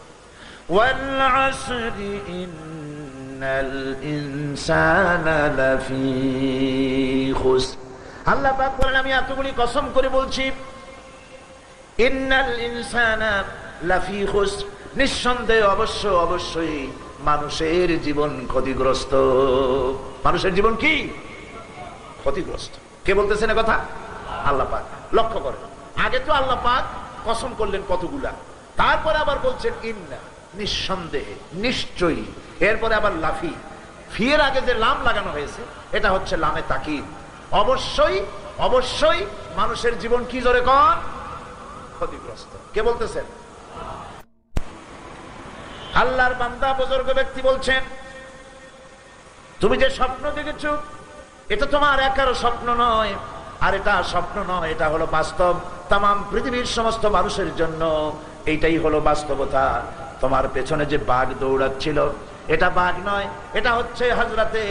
ওয়াল আসরি ইন্নাল ইনসানা লাফি খুসর। আল্লাহ পাক বলেন, আমি এতগুলি কসম করে বলছি, ইন্নাল ইনসানা লাফি খুসর, নিঃসন্দেহে অবশ্যই মানুষের জীবন ক্ষতিগ্রস্ত। মানুষের জীবন কি ক্ষতিগ্রস্ত? কে বলতেছেন কথা? আল্লাহ পাক। লক্ষ্য করেন, আগে তো আল্লাহ পাক কসম করলেন কতগুলা, তারপরে আবার বলছেন ইন্না, নিঃসন্দেহে, নিশ্চয়ই। এরপরে আবার লাফি, ফিয়ের আগে যে লাম লাগানো হয়েছে এটা হচ্ছে লামে তাকিদ। অবশ্যই মানুষের জীবন কি জোরে কন? ক্ষতিগ্রস্ত। কে বলতেছেন? আল্লাহর বান্দা বুজুর্গ ব্যক্তি বলছেন, তুমি যে স্বপ্ন দেখেছ এটা তোমার একারও স্বপ্ন নয়, আর এটা স্বপ্ন নয়, এটা হলো বাস্তব। তামাম পৃথিবীর সমস্ত মানুষের জন্য এইটাই হলো বাস্তবতা। তোমার পেছনে যে বাঘ দৌড়াচ্ছিল এটা বাঘ নয়, এটা হচ্ছে হযরতে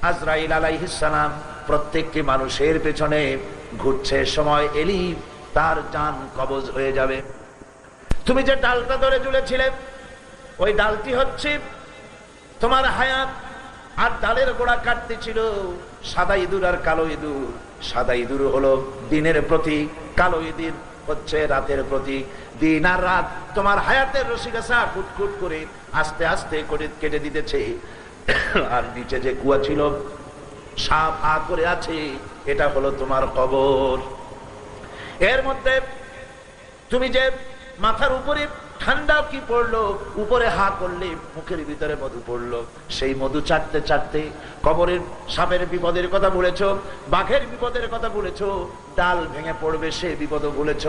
আজরাইল আলাইহিস সালাম। প্রত্যেকটি মানুষের পেছনে ঘুরছে, সময় এলি তার জান কবজ হয়ে যাবে। তুমি যে ডালটা ধরে ঝুলেছিলে ওই ডালটি হচ্ছে তোমার হায়াত, আর ডালের গোড়া কাটতে ছিল সাদা ইঁদুর আর কালো ইঁদুর। সাদা ইঁদুর হলো দিনের প্রতীক, কালো ইঁদুর হচ্ছে রাতের প্রতীক। দিন আর রাত তোমার হায়াতের রশিগাছা কুটকুট করে আস্তে আস্তে করে কেটে দিতেছে। আর নিচে যে কুয়া ছিল সাপ হা করে আছে, এটা হলো তোমার কবর। এর মধ্যে তুমি যে মাথার উপরে ঠান্ডা কি পড়লো, উপরে হা করলে মুখের ভিতরে মধু পড়লো, সেই মধু চাটতে চাটতে কবরের সাপের বিপদের কথা বলেছ, বাঘের বিপদের কথা বলেছ, ডাল ভেঙে পড়বে সে বিপদ বলেছ।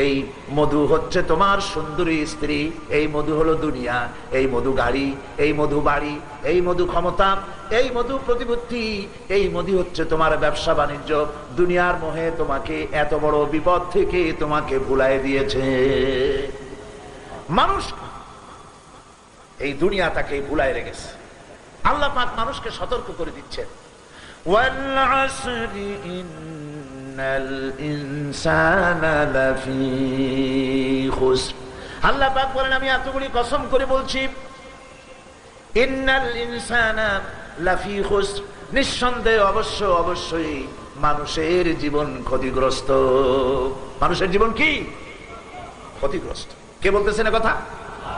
এই মধু হচ্ছে তোমার সুন্দরী স্ত্রী, এই মধু হলো দুনিয়া, এই মধু গাড়ি, এই মধু বাড়ি, এই মধু ক্ষমতা, এই মধু প্রতিপত্তি, এই মধু হচ্ছে তোমার ব্যবসা বাণিজ্য। দুনিয়ার মোহে তোমাকে এত বড় বিপদ থেকে তোমাকে ভুলাই দিয়েছে। মানুষ এই দুনিয়া তাকে ভুলাই রেখেছে। আল্লাহ পাক মানুষকে সতর্ক করে দিচ্ছেন, ওয়াল আসরি ইন্নাল ইনসানা লাফি খুসর। আল্লাহ পাক বলেন, আমি এতগুলি কসম করে বলছি, ইন্নাল ইনসানা লাফি খুসর, নিঃসন্দেহে অবশ্যই মানুষের জীবন ক্ষতিগ্রস্ত। মানুষের জীবন কি ক্ষতিগ্রস্ত? কে বলতেছেন কথা?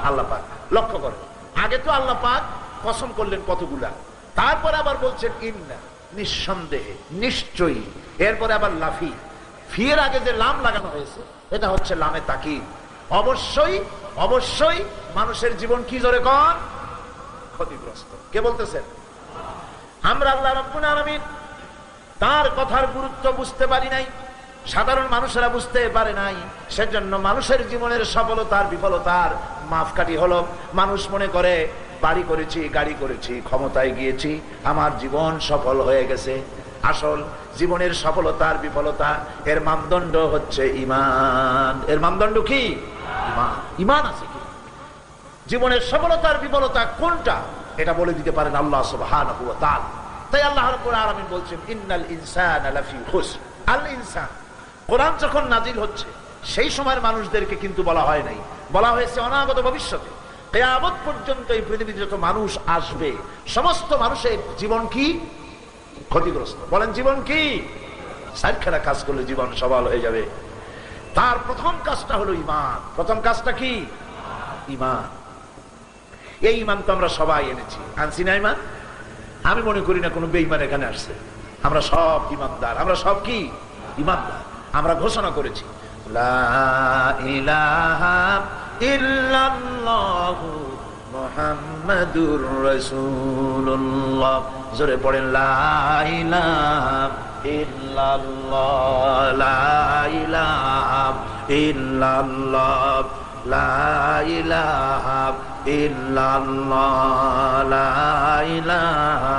আল্লাহ পাক। লক্ষ্য করেন, আগে তো আল্লাহ পাক কসম করলেন কতগুলা, তারপরে আবার বলছেন ইন্না, নিঃসন্দেহে, নিশ্চয়ই, এরপরে আবার লাফি। ফিয়ের আগে যে লাম লাগানো হয়েছে এটা হচ্ছে লামে তাকিদ। অবশ্যই মানুষের জীবন কি জোরে কর ক্ষতিগ্রস্ত। কে বলতেছেন? আমরা আল্লাহ রাব্বুল আলামিন তার কথার গুরুত্ব বুঝতে পারি নাই, সাধারণ মানুষেরা বুঝতে পারে নাই। সেজন্য মানুষের জীবনের সফলতার বিফলতার মাপকাঠি হলো, মানুষ মনে করে বাড়ি করেছি, গাড়ি করেছি, ক্ষমতায় গিয়েছি, আমার জীবন সফল হয়ে গেছে। আসল জীবনের সফলতার বিফলতা এর মানদণ্ড হচ্ছে ঈমান। এর মানদণ্ড কি? ঈমান। ঈমান আছে কি? জীবনের সফলতার বিফলতা কোনটা এটা বলে দিতে পারেন আল্লাহ সুবহানাহু ওয়া তাআলা। তাই আল্লাহ রাব্বুল আলামিন বলছেন, ইন্নাল ইনসানা লাফি খুসর। আল ইনসান, কোরআন যখন নাজিল হচ্ছে সেই সময়ের মানুষদেরকে কিন্তু বলা হয় নাই, বলা হয়েছে অনাগত ভবিষ্যতে। কিয়ামত পর্যন্ত এই পৃথিবীতে যত মানুষ আসবে সমস্ত মানুষের জীবন কি ক্ষতিগ্রস্ত। বলেন জীবন কি? সারখানা কাজ করলে জীবন সফল হয়ে যাবে। তার প্রথম কাজটা হলো ঈমান। প্রথম কাজটা কি? ঈমান। এই ঈমান তো আমরা সবাই এনেছি, আনছি না ঈমান? আমি মনে করি না কোনো বেঈমান এখানে আসছে। আমরা সব ঈমানদার। আমরা সব কি? ঈমানদার। আমরা ঘোষণা করেছি লা ইলাহা ইল্লাল্লাহু মুহাম্মাদুর রাসূলুল্লাহ। জোরে পড়েন, লা ইলাহা ইল্লাল্লাহ, লা ইলাহা ইল্লাল্লাহ, লা ইলাহা ইল্লাল্লাহ, লা ইলাহা।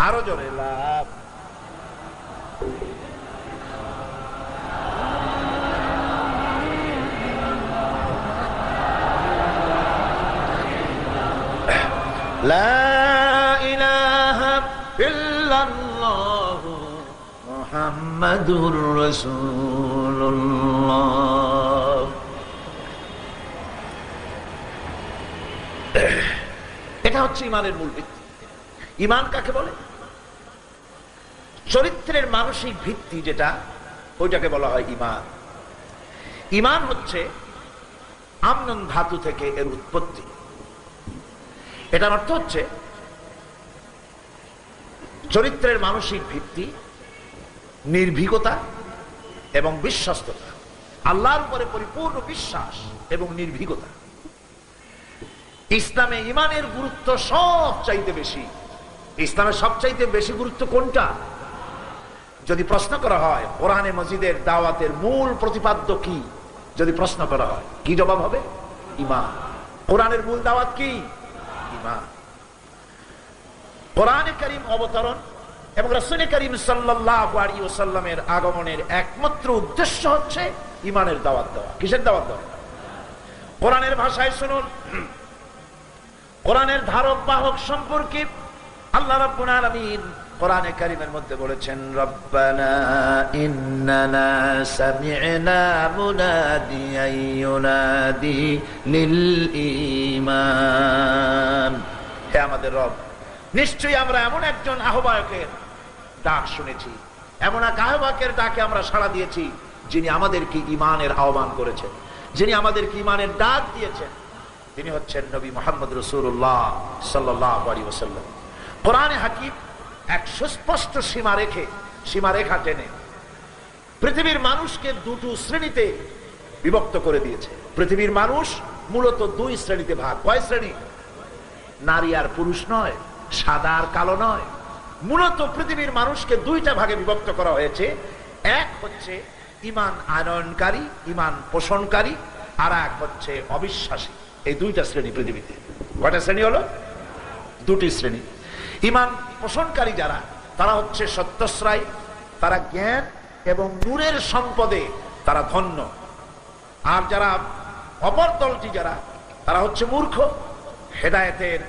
আরো জোরে, লা লা ইলাহা ইল্লাল্লাহু মুহাম্মাদুর রাসূলুল্লাহ। এটা হচ্ছে ঈমানের মূল ভিত্তি। ঈমান কাকে বলে? চরিত্রের মানসিক ভিত্তি যেটা, ওইটাকে বলা হয় ঈমান। ঈমান হচ্ছে আমনুন ধাতু থেকে এর উৎপত্তি। এটার অর্থ হচ্ছে চরিত্রের মানসিক ভিত্তি, নির্ভীকতা এবং বিশ্বস্ততা। আল্লাহর উপরে পরিপূর্ণ বিশ্বাস এবং নির্ভীকতা। ইসলামে ঈমানের গুরুত্ব সবচাইতে বেশি। ইসলামের সবচাইতে বেশি গুরুত্ব কোনটা? যদি প্রশ্ন করা হয় কোরআনে মজিদের দাওয়াতের মূল প্রতিপাদ্য কি, যদি প্রশ্ন করা হয় কি জবাব হবে? ঈমান। কোরআনের মূল দাওয়াত কি? ঈমান। কোরআনে কারীম অবতরণ এবং রাসূল কারীম সাল্লাল্লাহু আলাইহি ওয়াসাল্লামের আগমনের একমাত্র উদ্দেশ্য হচ্ছে ঈমানের দাওয়াত দেওয়া। কিসের দাওয়াত দেওয়া? কোরআনের ভাষায় শুনুন, কোরআনের ধারক বাহক সম্পর্কে আল্লাহ রাব্বুল আলামিন কোরআনে কারীমের মধ্যে বলেছেন, রব্বানা ইন্নানা সামি'না মুনাদিয়ান ইউনাদি লিল ঈমান। হে আমাদের রব, নিশ্চয়ই আমরা এমন একজন আহ্বায়কের ডাক শুনেছি, এমন এক আহ্বায়কের ডাকে আমরা সাড়া দিয়েছি যিনি আমাদেরকে ঈমানের আহ্বান করেছেন, যিনি আমাদেরকে ঈমানের ডাক দিয়েছেন। তিনি হচ্ছেন নবী মুহাম্মদ রাসূলুল্লাহ সাল্লাল্লাহু আলাইহি ওয়াসাল্লাম। কোরআনে হাকিম এক সুস্পষ্ট সীমারেখা টেনে পৃথিবীর মানুষকে দুটো শ্রেণীতে বিভক্ত করে দিয়েছে। পৃথিবীর মানুষ মূলত দুই শ্রেণীতে ভাগ। কয় শ্রেণী? নারী আর পুরুষ নয়, সাদা আর কালো নয়। মূলত পৃথিবীর মানুষকে দুইটা ভাগে বিভক্ত করা হয়েছে। এক হচ্ছে ইমান আনয়নকারী, ইমান পোষণকারী, আর এক হচ্ছে অবিশ্বাসী। এই দুইটা শ্রেণী পৃথিবীতে। কয়টা শ্রেণী হলো? দুটি শ্রেণী। ইমান পোষণকারী যারা, তারা হচ্ছে সত্যশ্রায়ী, তারা জ্ঞান এবং নূরের সম্পদে তারা ধন্য। আর যারা অপর দলটি যারা, তারা হচ্ছে মূর্খ, হেদায়েতের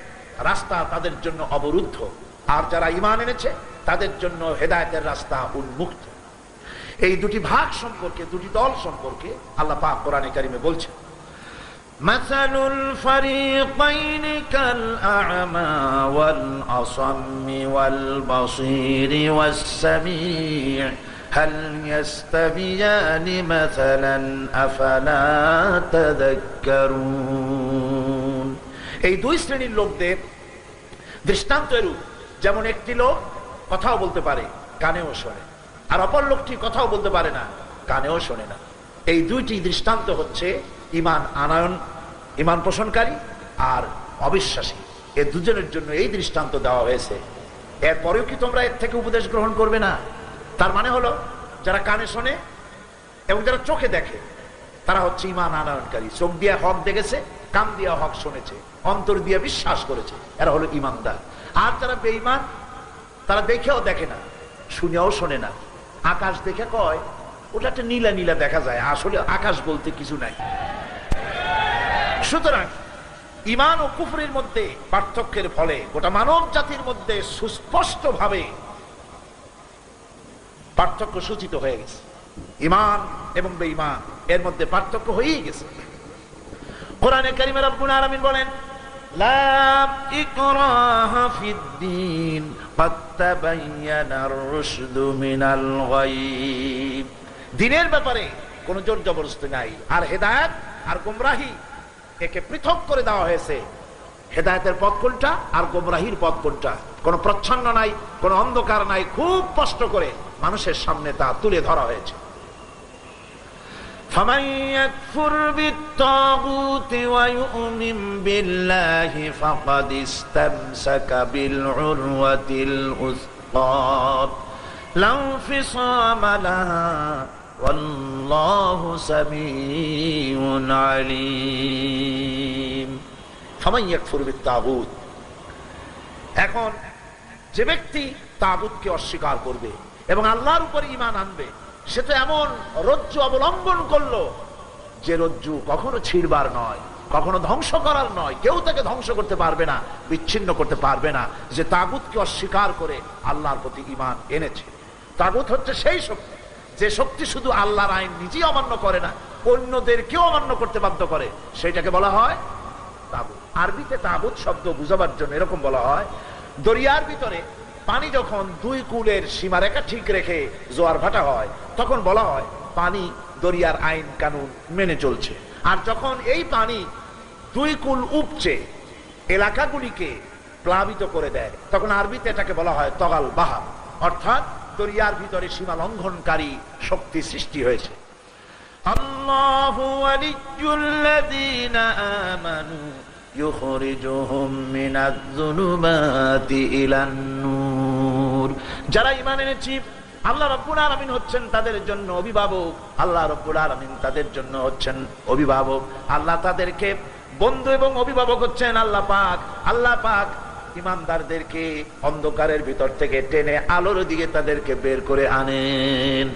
রাস্তা তাদের জন্য অবরুদ্ধ। আর যারা ঈমান এনেছে তাদের জন্য হেদায়েতের রাস্তা উন্মুক্ত। এই দুটি ভাগ সম্পর্কে, দুটি দল সম্পর্কে আল্লাহ পাক কোরআনে কারিমে বলছেন, মাসালুল ফারিকাইন কাল আ'মা ওয়াল আসাম্মি ওয়াল বাসীরি ওয়াস সামি' হাল ইয়াস্তাবিয়ানি মাসালান আফালা তাযাক্কারুন। এই দুই শ্রেণীর লোকদের দৃষ্টান্ত এরূপ, যেমন একটি লোক কথাও বলতে পারে, কানেও শোনে, আর অপর লোকটি কথাও বলতে পারে না, কানেও শোনে না। এই দুইটি দৃষ্টান্ত হচ্ছে ঈমান আনয়ন, ঈমান পোষণকারী আর অবিশ্বাসী। এই দুজনের জন্য এই দৃষ্টান্ত দেওয়া হয়েছে। এরপরেও কি তোমরা এর থেকে উপদেশ গ্রহণ করবে না? তার মানে হলো, যারা কানে শোনে এবং যারা চোখে দেখে, তারা হচ্ছে ঈমান আনয়নকারী। চোখ দিয়ে হক দেখেছে, কান দিয়ে হক শুনেছে, অন্তর দিয়ে বিশ্বাস করেছে, এরা হলো ঈমানদার। আর যারা বেঈমান, তারা দেখেও দেখে না, শুনেও শোনে না। আকাশ দেখে কয় ওটা একটা নীলা নীলা দেখা যায়, আসলে আকাশ বলতে কিছু নাই। সুতরাং ঈমান ও কুফরের মধ্যে পার্থক্যের ফলে গোটা মানব জাতির মধ্যে সুস্পষ্ট ভাবে পার্থক্য সূচিত হয়ে গেছে। ঈমান এবং বেঈমান এর মধ্যে পার্থক্য হয়েই গেছে। কোরআনে কারিমে রব্বুল আলামিন বলেন, লা ইকরাহা ফিদ্দীন ক্বাদ তাবায়্যানার রুশদু মিনাল গায়ব। দ্বীনের ব্যাপারে কোনো জোর জবরদস্তি নাই। আর হেদায়েত আর গোমরাহি একে পৃথক করে দেওয়া হয়েছে। হেদায়েতের পথ কোনটা আর গোমরাহির পথ কোনটা, কোনো প্রচ্ছন্ন নাই, কোনো অন্ধকার নাই, খুব স্পষ্ট করে মানুষের সামনে তা তুলে ধরা হয়েছে। فمن يكفر بالطاغوت ويؤمن بالله فقد استمسك بالعروة الوثقى لا انفصام لها والله سميع عليم। فمن يكفر بالطاغوت, এখন যে ব্যক্তি তাগুতকে অস্বীকার করবে এবং আল্লাহর উপর ঈমান আনবে, সে তো এমন রজ্জু অবলম্বন করলো যে রজ্জু কখনো ছিড়বার নয়, কখনো ধ্বংস করার নয়, কেউ তাকে ধ্বংস করতে পারবে না, বিচ্ছিন্ন করতে পারবে না, যে তাগুতকে অস্বীকার করে আল্লাহর প্রতি ঈমান এনেছে। তাগুত হচ্ছে সেই শক্তি, যে শক্তি শুধু আল্লাহর আইন নিজেই অমান্য করে না, অন্যদেরকেও অমান্য করতে বাধ্য করে, সেটাকে বলা হয় তাগুত। আরবিতে তাগুত শব্দ বুঝাবার জন্য এরকম বলা হয়, দরিয়ার ভিতরে পানি যখন দুই কূলের সীমারেখা ঠিক রেখে জোয়ার ভাটা হয়, তখন বলা হয় পানি দরিয়ার আইন কানুন মেনে চলছে। আর যখন এই পানি দুই কূল উপচে এলাকাগুলিকে প্লাবিত করে দেয়, তখন আরবিতে এটাকে বলা হয় তগাল বাহার, অর্থাৎ দরিয়ার ভিতরে সীমা লঙ্ঘনকারী শক্তি সৃষ্টি হয়েছে। আল্লাহু ওয়ালিয়্যুল্লাযীনা আমানু ইউখরিজুহুম মিনাজ-যুলুমাতি ইলান-নূর। যারা ঈমান এনেছে, আল্লাহ রাব্বুল আলামিন হচ্ছেন তাদের জন্য অভিভাবক, আল্লাহ রাব্বুল আলামিন তাদের জন্য হচ্ছেন অভিভাবক। আল্লাহ তাদেরকে বন্ধু এবং অভিভাবক হচ্ছেন আল্লাহ পাক। আল্লাহ পাক ঈমানদারদেরকে অন্ধকারের ভিতর থেকে টেনে আলোর দিকে তাদেরকে বের করে আনেন।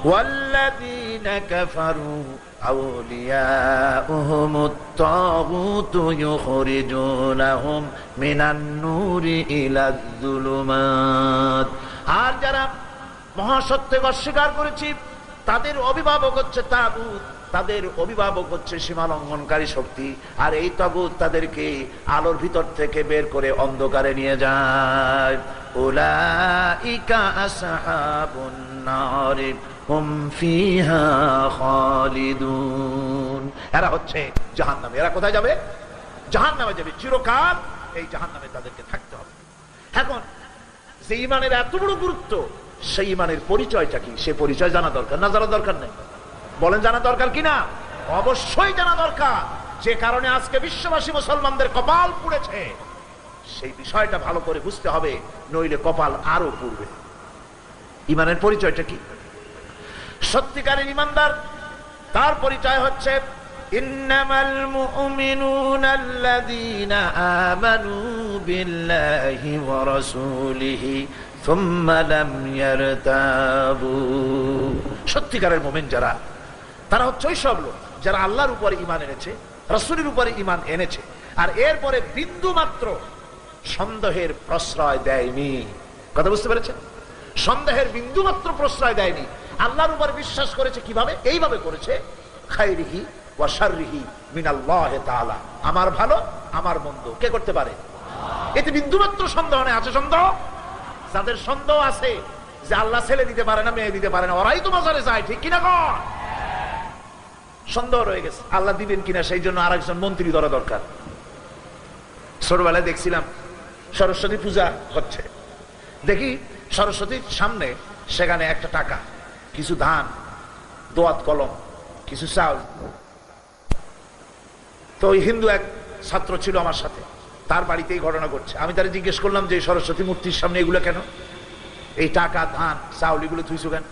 ওয়াল্লাযীনা কাফারু আউলিয়াউহুমুত তাগুতু ইউখরিজুনাহুম মিনান-নূরি ইলায-যুলুমাত। আর যারা মহাসত্যকে অস্বীকার করেছে, তাদের অভিভাবক হচ্ছে তাগুত, তাদের অভিভাবক হচ্ছে সীমালঙ্ঘনকারী শক্তি। আর এই তাগুত তাদেরকে আলোর ভিতর থেকে বের করে অন্ধকারে নিয়ে যায়। উলাইকা আসহাবুন নার হুম ফিহা খালিদুন। এরা হচ্ছে জাহান্নামে। এরা কোথায় যাবে? জাহান্নামে যাবে, চিরকাল এই জাহান্নামে তাদেরকে থাকতে হবে। এখন যে ঈমানের এত বড় গুরুত্ব, সেই ঈমানের পরিচয়টা কি, সে পরিচয় জানা দরকার না জানা দরকার নেই? বলেন জানা দরকার কিনা? অবশ্যই জানা দরকার। যে কারণে আজকে বিশ্ববাসী মুসলমানদের কপাল পুড়েছে, সেই বিষয়টা ভালো করে বুঝতে হবে, নইলে কপাল আরো পুড়বে। ঈমানের পরিচয়টা কি? সত্যিকারের ইমানদার তার পরিচয় হচ্ছে ইন্নামাল মুমিনুনা আল্লাযীনা আমানু বিল্লাহি ওয়া রাসূলিহি সুম্মা লাম ইয়ারতাবু। সত্যিকারের মুমিন যারা, তারা হচ্ছে ওই সব লোক যারা আল্লাহর উপরে ঈমান এনেছে, রাসূলের উপরে ঈমান এনেছে, আর এরপরে বিন্দু মাত্র সন্দেহের প্রশ্রয় দেয়নি। কথা বুঝতে পেরেছেন? সন্দেহের বিন্দু মাত্র প্রশ্রয় দেয়নি। আল্লাহর উপর বিশ্বাস করেছে কিভাবে? এইভাবে করেছে, খায়রিহি ওয়া শাররিহি মিনাল্লাহি তাআলা। আমার ভালো আমার মন্দ কে করতে পারে? এতে বিন্দু মাত্র সন্দেহ নেই। আছে সন্দেহ? যাদের সন্দেহ আছে যে আল্লাহ ছেলে দিতে পারে না, মেয়ে দিতে পারে না, ওরাই তো মাজারে যায়, ঠিক কিনা কর? সন্দেহ রয়ে গেছে আল্লাহ দিবেন কিনা, সেই জন্য আরেকজন মন্ত্রী ধরা দরকার। ছোটবেলায় দেখছিলাম সরস্বতী পূজা হচ্ছে, দেখি সরস্বতীর সামনে সেখানে একটা টাকা, কিছু ধান, দোয়াত কলম, কিছু চাউল। তো ওই হিন্দু এক ছাত্র ছিল আমার সাথে, তার বাড়িতেই ঘটনা ঘটছে। আমি তারা জিজ্ঞেস করলাম যে সরস্বতী মূর্তির সামনে এগুলো কেন, এই টাকা ধান চাউল এগুলো থুইছো কেন?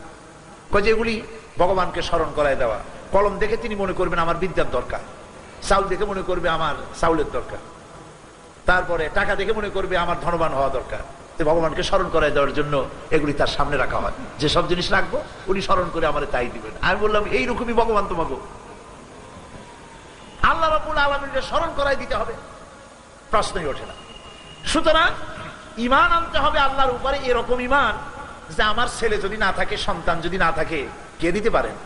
কয় যে এগুলি ভগবানকে স্মরণ করায় দেওয়া। কলম দেখে তিনি মনে করবেন আমার বিদ্যার দরকার, চাউল দেখে মনে করবে আমার চাউলের দরকার, তারপরে টাকা দেখে মনে করবে আমার ধনবান হওয়া দরকার। ভগবানকে স্মরণ করায় দেওয়ার জন্য এগুলি তার সামনে রাখা হয়। যে সব জিনিস রাখবো উনি স্মরণ করে আমার তাই দিবেন। আমি বললাম এইরকমই ভগবান তোমাকে, আল্লাহ রাব্বুল আলামিনকে স্মরণ করাই দিতে হবে, প্রশ্নই ওঠে না। সুতরাং ঈমান আনতে হবে আল্লাহর উপরে, এরকম ঈমান যে আমার ছেলে যদি না থাকে, সন্তান যদি না থাকে, কে দিতে পারেন?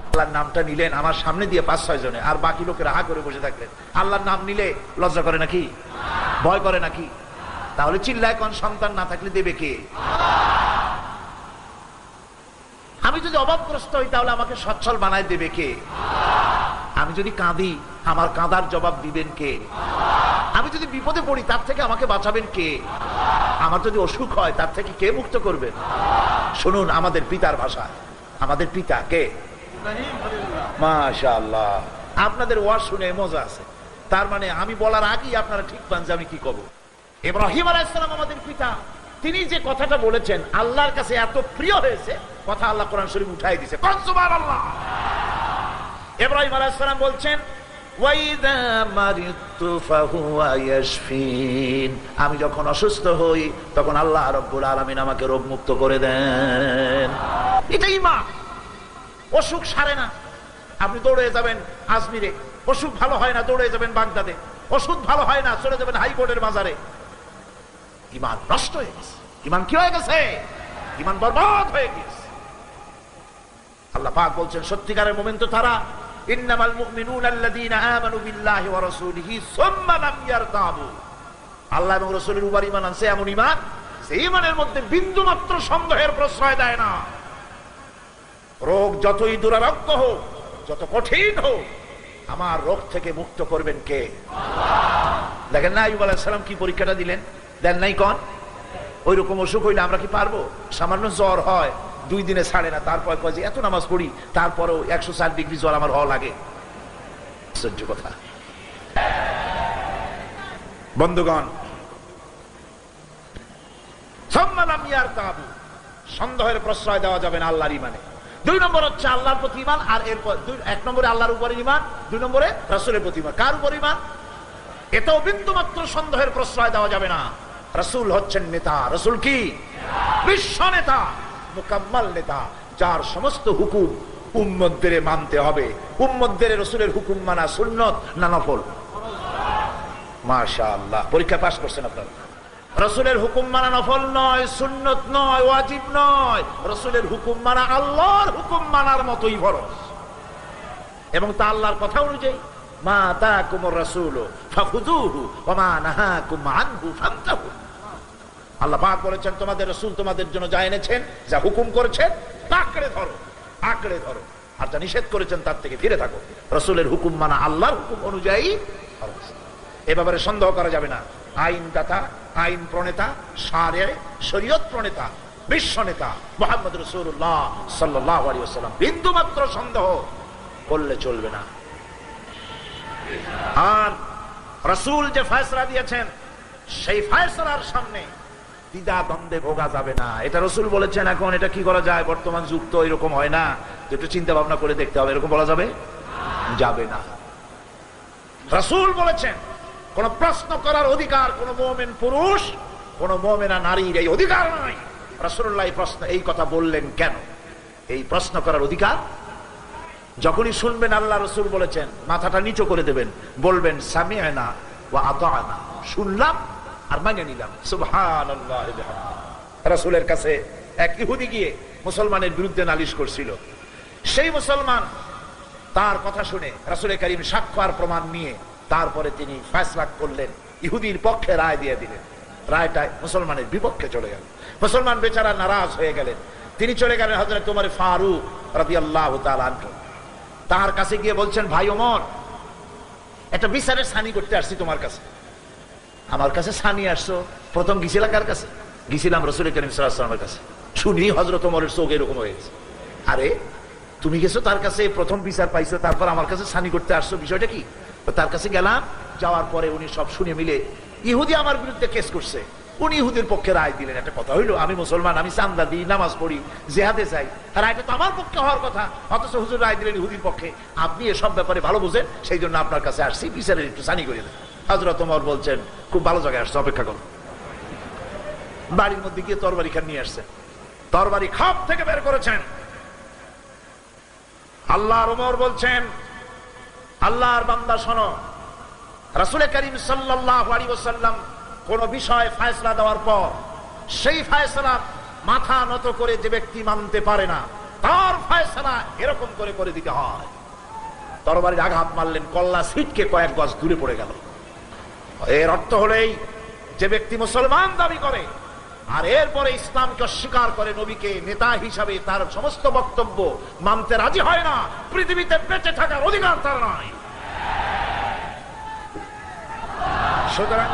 আল্লাহর নামটা নিলেন আমার সামনে দিয়ে ৫-৬ জনে, আর বাকি লোকেরা হা করে বসে থাকলেন। আল্লাহর নাম নিলে লজ্জা করে নাকি? ভয় করে নাকি? তাহলে চিল্লায় কোন সন্তান না থাকলে দেবে কে? আমি যদি অভাবগ্রস্ত হই তাহলে আমাকে সচ্ছল বানায় দেবে কে? আমি যদি কাঁদি আমার কাঁদার জবাব দিবেন কে? আমি যদি বিপদে পড়ি তার থেকে আমাকে বাঁচাবেন কে? আমার যদি অসুখ হয় তার থেকে কে মুক্ত করবেন? শুনুন আমাদের পিতার ভাষা, আমাদের পিতা কে? মাশাআল্লাহ, আপনাদের ওয়াজ শুনে মজা আছে। তার মানে আমি বলার আগেই আপনারা ঠিক পান যে আমি কি করব। ইব্রাহিম আলাইহিস সালাম আমাদের পিতা, তিনি যে কথাটা বলেছেন আল্লাহর কাছে এত প্রিয় হয়েছে, কথা আল্লাহ কোরআন শরীফ উঠাই দিয়েছে। সুবহানাল্লাহ। ইব্রাহিম আলাইহিস সালাম বলছেন ওয়াইদা মারিতু ফাহুয়া ইয়াশফিন, আমি যখন অসুস্থ হই তখন আল্লাহ রাব্বুল আলামিন আমাকে রোগ মুক্ত করে দেন। এটাই মা। অসুখ সারে না, আপনি দৌড়ে যাবেন আজমিরে, অসুখ ভালো হয় না দৌড়ে যাবেন বাগদাদে, ওষুধ ভালো হয় না চলে যাবেন হাইকোর্টের বাজারে। ঈমান নষ্ট হয়ে গেছে। ঈমান কি হয়ে গেছে? ঈমান বরবাদ হয়ে গেছে। আল্লাহ পাক বলছেন সত্যিকারের মুমিন তো তারা, ইন্নামাল মুমিনুনা আল্লাযীনা আমানু বিল্লাহি ওয়া রাসূলিহি সুম্মা লাম ইয়ারতাবু। আল্লাহ এবং রাসূলের উপর ঈমান আনছে এমন ঈমান যে ঈমানের মধ্যে বিন্দু মাত্র সন্দেহের প্রশ্রয় দেয় না। রোগ যতই দুরারোগ্য হোক, যত কঠিন হোক, আমার রোগ থেকে মুক্ত করবেন কে? দেখেন না আইয়ুব আলাইহিস সালাম কি পরীক্ষাটা দিলেন, দেন নাই কোন? ওই রকম অসুখ হইলে আমরা কি পারবো? সামান্য জ্বর হয় 2 দিনে ছাড়ে না, তারপর কয় যে এত নামাজ পড়ি তারপরেও 104 ডিগ্রি জ্বর আমার হওয়া লাগে। সহ্য কথা। বন্ধুগণ, সন্দেহের প্রশ্রয় দেওয়া যাবে না আল্লাহর ঈমানে। 2 নম্বর হচ্ছে আল্লাহর প্রতি ঈমান, আর এরপর 1 নম্বরে আল্লাহর উপরে ঈমান, 2 নম্বরে রাসূলের প্রতি ঈমান। কার উপর ঈমান? এটাও বিন্দু মাত্র সন্দেহের প্রশ্রয় দেওয়া যাবে না। রাসূল হচ্ছেন নেতা। রাসূল কি? বিশ্ব নেতা, মুকাম্মাল নেতা, যার সমস্ত হুকুম উম্মতদের মানতে হবে। উম্মতদের রাসূলের হুকুম মানা সুন্নাত না নফল? মাশাআল্লাহ, পরীক্ষা পাস করছেন আপনারা। রাসূলের হুকুম মানা নফল নয়, সুন্নাত নয়, ওয়াজিব নয়। রাসূলের হুকুম মানা আল্লাহর হুকুম মানার মতোই ফরজ, এবং তা আল্লাহর কথা অনুযায়ী। মা আতাকুমুর রাসূলু ফাখুযুহু ওয়া মা নাহাকুম আনহু ফান্তাহু। আল্লাহ পাক বলেছেন তোমাদের রাসূল তোমাদের জন্য যা এনেছেন, যা হুকুম করেছেন তা আঁকড়ে ধরো, আঁকড়ে ধরো, আর যা নিষেধ করেছেন তার থেকে ফিরে থাকো। রাসূলের হুকুম মানা আল্লাহর হুকুম অনুযায়ী ফরজ। এ ব্যাপারে সন্দেহ করা যাবে না। আইনদাতা, আইন প্রণেতা, শারে, শরীয়ত প্রণেতা, বিশ্ব নেতা মুহাম্মদ রাসূলুল্লাহ সাল্লাল্লাহু আলাইহি ওয়াসাল্লাম, বিন্দু মাত্র সন্দেহ করলে চলবে না। আর রাসূল যে ফয়সালা দিয়েছেন সেই ফয়সালার সামনে দ্বিধা দ্বন্দ্বে ভোগা যাবে না। এটা রাসূল বলেছেন। এখন এটা কি করা যায়? বর্তমান যুগ তো এরকম হয় না, একটু চিন্তা ভাবনা করে দেখতে হবে। এরকম বলা যাবে যাবে না। রাসূল বলেছেন কোন প্রশ্ন করার অধিকার কোন মুমিন পুরুষ কোন মুমিনা নারীর এই অধিকার নাই। রাসূলুল্লাহ এই কথা বললেন কেন? এই প্রশ্ন করার অধিকার যখনই শুনবেন আল্লাহ রাসূল বলেছেন, মাথাটা নিচু করে দেবেন, বলবেন সামি'না ওয়া আতা'না, শুনলাম আর মেনে নিলাম। সুবহানাল্লাহি ওয়া বিহামদিহি। রাসূলের কাছে এক ইহুদি গিয়ে মুসলমানের বিরুদ্ধে নালিশ করছিল। সেই মুসলমান তার কথা শুনে রাসূলের কারীম সাক্ষ্য আর প্রমাণ নিয়ে তারপরে তিনি ফয়সালা করলেন, ইহুদির পক্ষে রায় দিয়ে দিলেন। রায়টা মুসলমানের বিপক্ষে চলে গেল। মুসলমান বেচারা নারাজ হয়ে গেলেন। তিনি চলে গেলেন হযরত ওমর ফারুক রাদিয়াল্লাহু তাআলা আনহু। তার কাছে গিয়ে বলছেন, ভাই ওমর, একটা বিচারের সানি করতে আসছি তোমার কাছে। আমার কাছে সানি আসছো? প্রথম গিয়েছিলা কার কাছে? গিয়েছিলাম রাসূল করিম সাল্লাল্লাহু আলাইহি ওয়াসাল্লামের কাছে। শুনি হযরত ওমরের চোখ এরকম হয়েছে। আরে তুমি গেছো তার কাছে, প্রথম বিচার পাইছো, তারপর আমার কাছে সানি করতে আসছো, বিষয়টা কি? তার কাছে গেলাম, যাওয়ার পরে উনি সব শুনে মিলে ইহুদি আমার বিরুদ্ধে কেস করছে, উনি ইহুদির পক্ষে রায় দিলেন। একটা কথা হইলো, আমি মুসলমান, আমি চান্দা দিই, নামাজ পড়ি, জিহাদে যাই, রায়টা তো আমার পক্ষে হওয়ার কথা, অথচ হুজুর রায় দিলেন ইহুদির পক্ষে। আপনি এসব ব্যাপারে ভালো বোঝেন, সেই জন্য আপনার কাছে আসছি, বিচারের একটু সানি করে দেন। হযরত ওমর বলছেন, খুব ভালো জায়গায় আসছে, অপেক্ষা করো। বাড়ির মধ্যে গিয়ে তরবারি খান নিয়ে আসছেন, তরবারি খাপ থেকে বের করেছেন। আল্লাহর ওমর বলছেন, আল্লাহর বান্দা শোনো, রাসূল করিম সাল্লাল্লাহু আলাইহি ওয়াসাল্লাম কোন বিষয় ফয়সালা দেওয়ার পর সেই ফয়সালা মাথা নত করে যে ব্যক্তি মানতে পারে না, তার ফয়সালা এরকম করে করে দিতে হয়। তরবারির আঘাত মারলেন, কল্লা ছিটকে কয়েক গজ দূরে পড়ে গেল। এর অর্থ হলেই যে ব্যক্তি মুসলমান দাবি করে আর এরপরে ইসলামকে অস্বীকার করে, নবীকে নেতা হিসাবে তার সমস্ত বক্তব্য মানতে রাজি হয় না, পৃথিবীতে বেঁচে থাকার অধিকার তার নাই। সুতরাং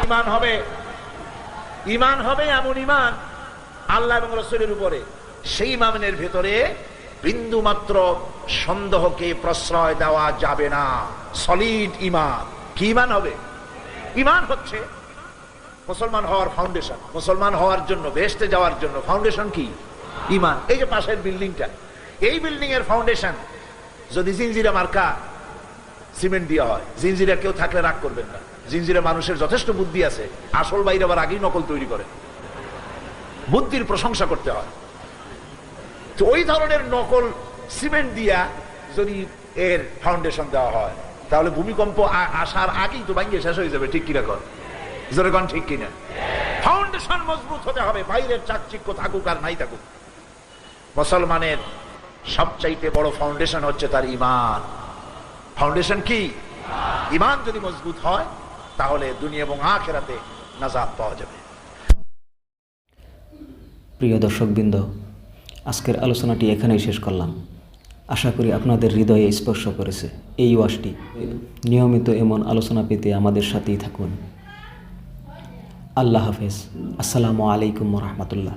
ইমান হবে এমন ইমান আল্লাহ এবং রাসূলের উপরে, সেই ইমানের ভেতরে বিন্দু মাত্র সন্দেহকে প্রশ্রয় দেওয়া যাবে না। সলিড ইমান। কি ইমান হবে? ইমান হচ্ছে মুসলমান হওয়ার ফাউন্ডেশন। মুসলমান হওয়ার জন্য, বেহেশতে যাওয়ার জন্য ফাউন্ডেশন কি? ইমান। এই যে পাশের বিল্ডিংটা, এই বিল্ডিং এর ফাউন্ডেশন যদি জিনজিরা মার্কা সিমেন্ট দেওয়া হয়, জিনজিরা কেউ থাকলে রাগ করবেন না, জিনজিরা মানুষের যথেষ্ট বুদ্ধি আছে, আসল বাইরে আবার আগেই নকল তৈরি করে, বুদ্ধির প্রশংসা করতে হয়। তো ওই ধরনের নকল সিমেন্ট দিয়া যদি এর ফাউন্ডেশন দেওয়া হয়, তাহলে ভূমিকম্প আসার আগেই তো ভাঙিয়ে শেষ হয়ে যাবে। ঠিক কিনা কর, জোরে কন, ঠিক কিনা? ফাউন্ডেশন মজবুত হতে হবে, বাইরের চাকচিক্য থাকুক আর নাই থাকুক। মুসলমানের সবচাইতে বড় ফাউন্ডেশন হচ্ছে তার ইমান। ফাউন্ডেশন কি? ইমান যদি মজবুত হয় তাহলে দুনিয়া এবং আখিরাতে নাজাত পাওয়া যাবে। প্রিয় দর্শকবৃন্দ, আজকের আলোচনাটি এখানেই শেষ করলাম। আশা করি আপনাদের হৃদয়ে স্পর্শ করেছে এই ওয়াজটি। নিয়মিত এমন আলোচনা পেতে আমাদের সাথেই থাকুন। আল্লাহ হাফেজ। আসসালামু আলাইকুম ওয়া রাহমাতুল্লাহ।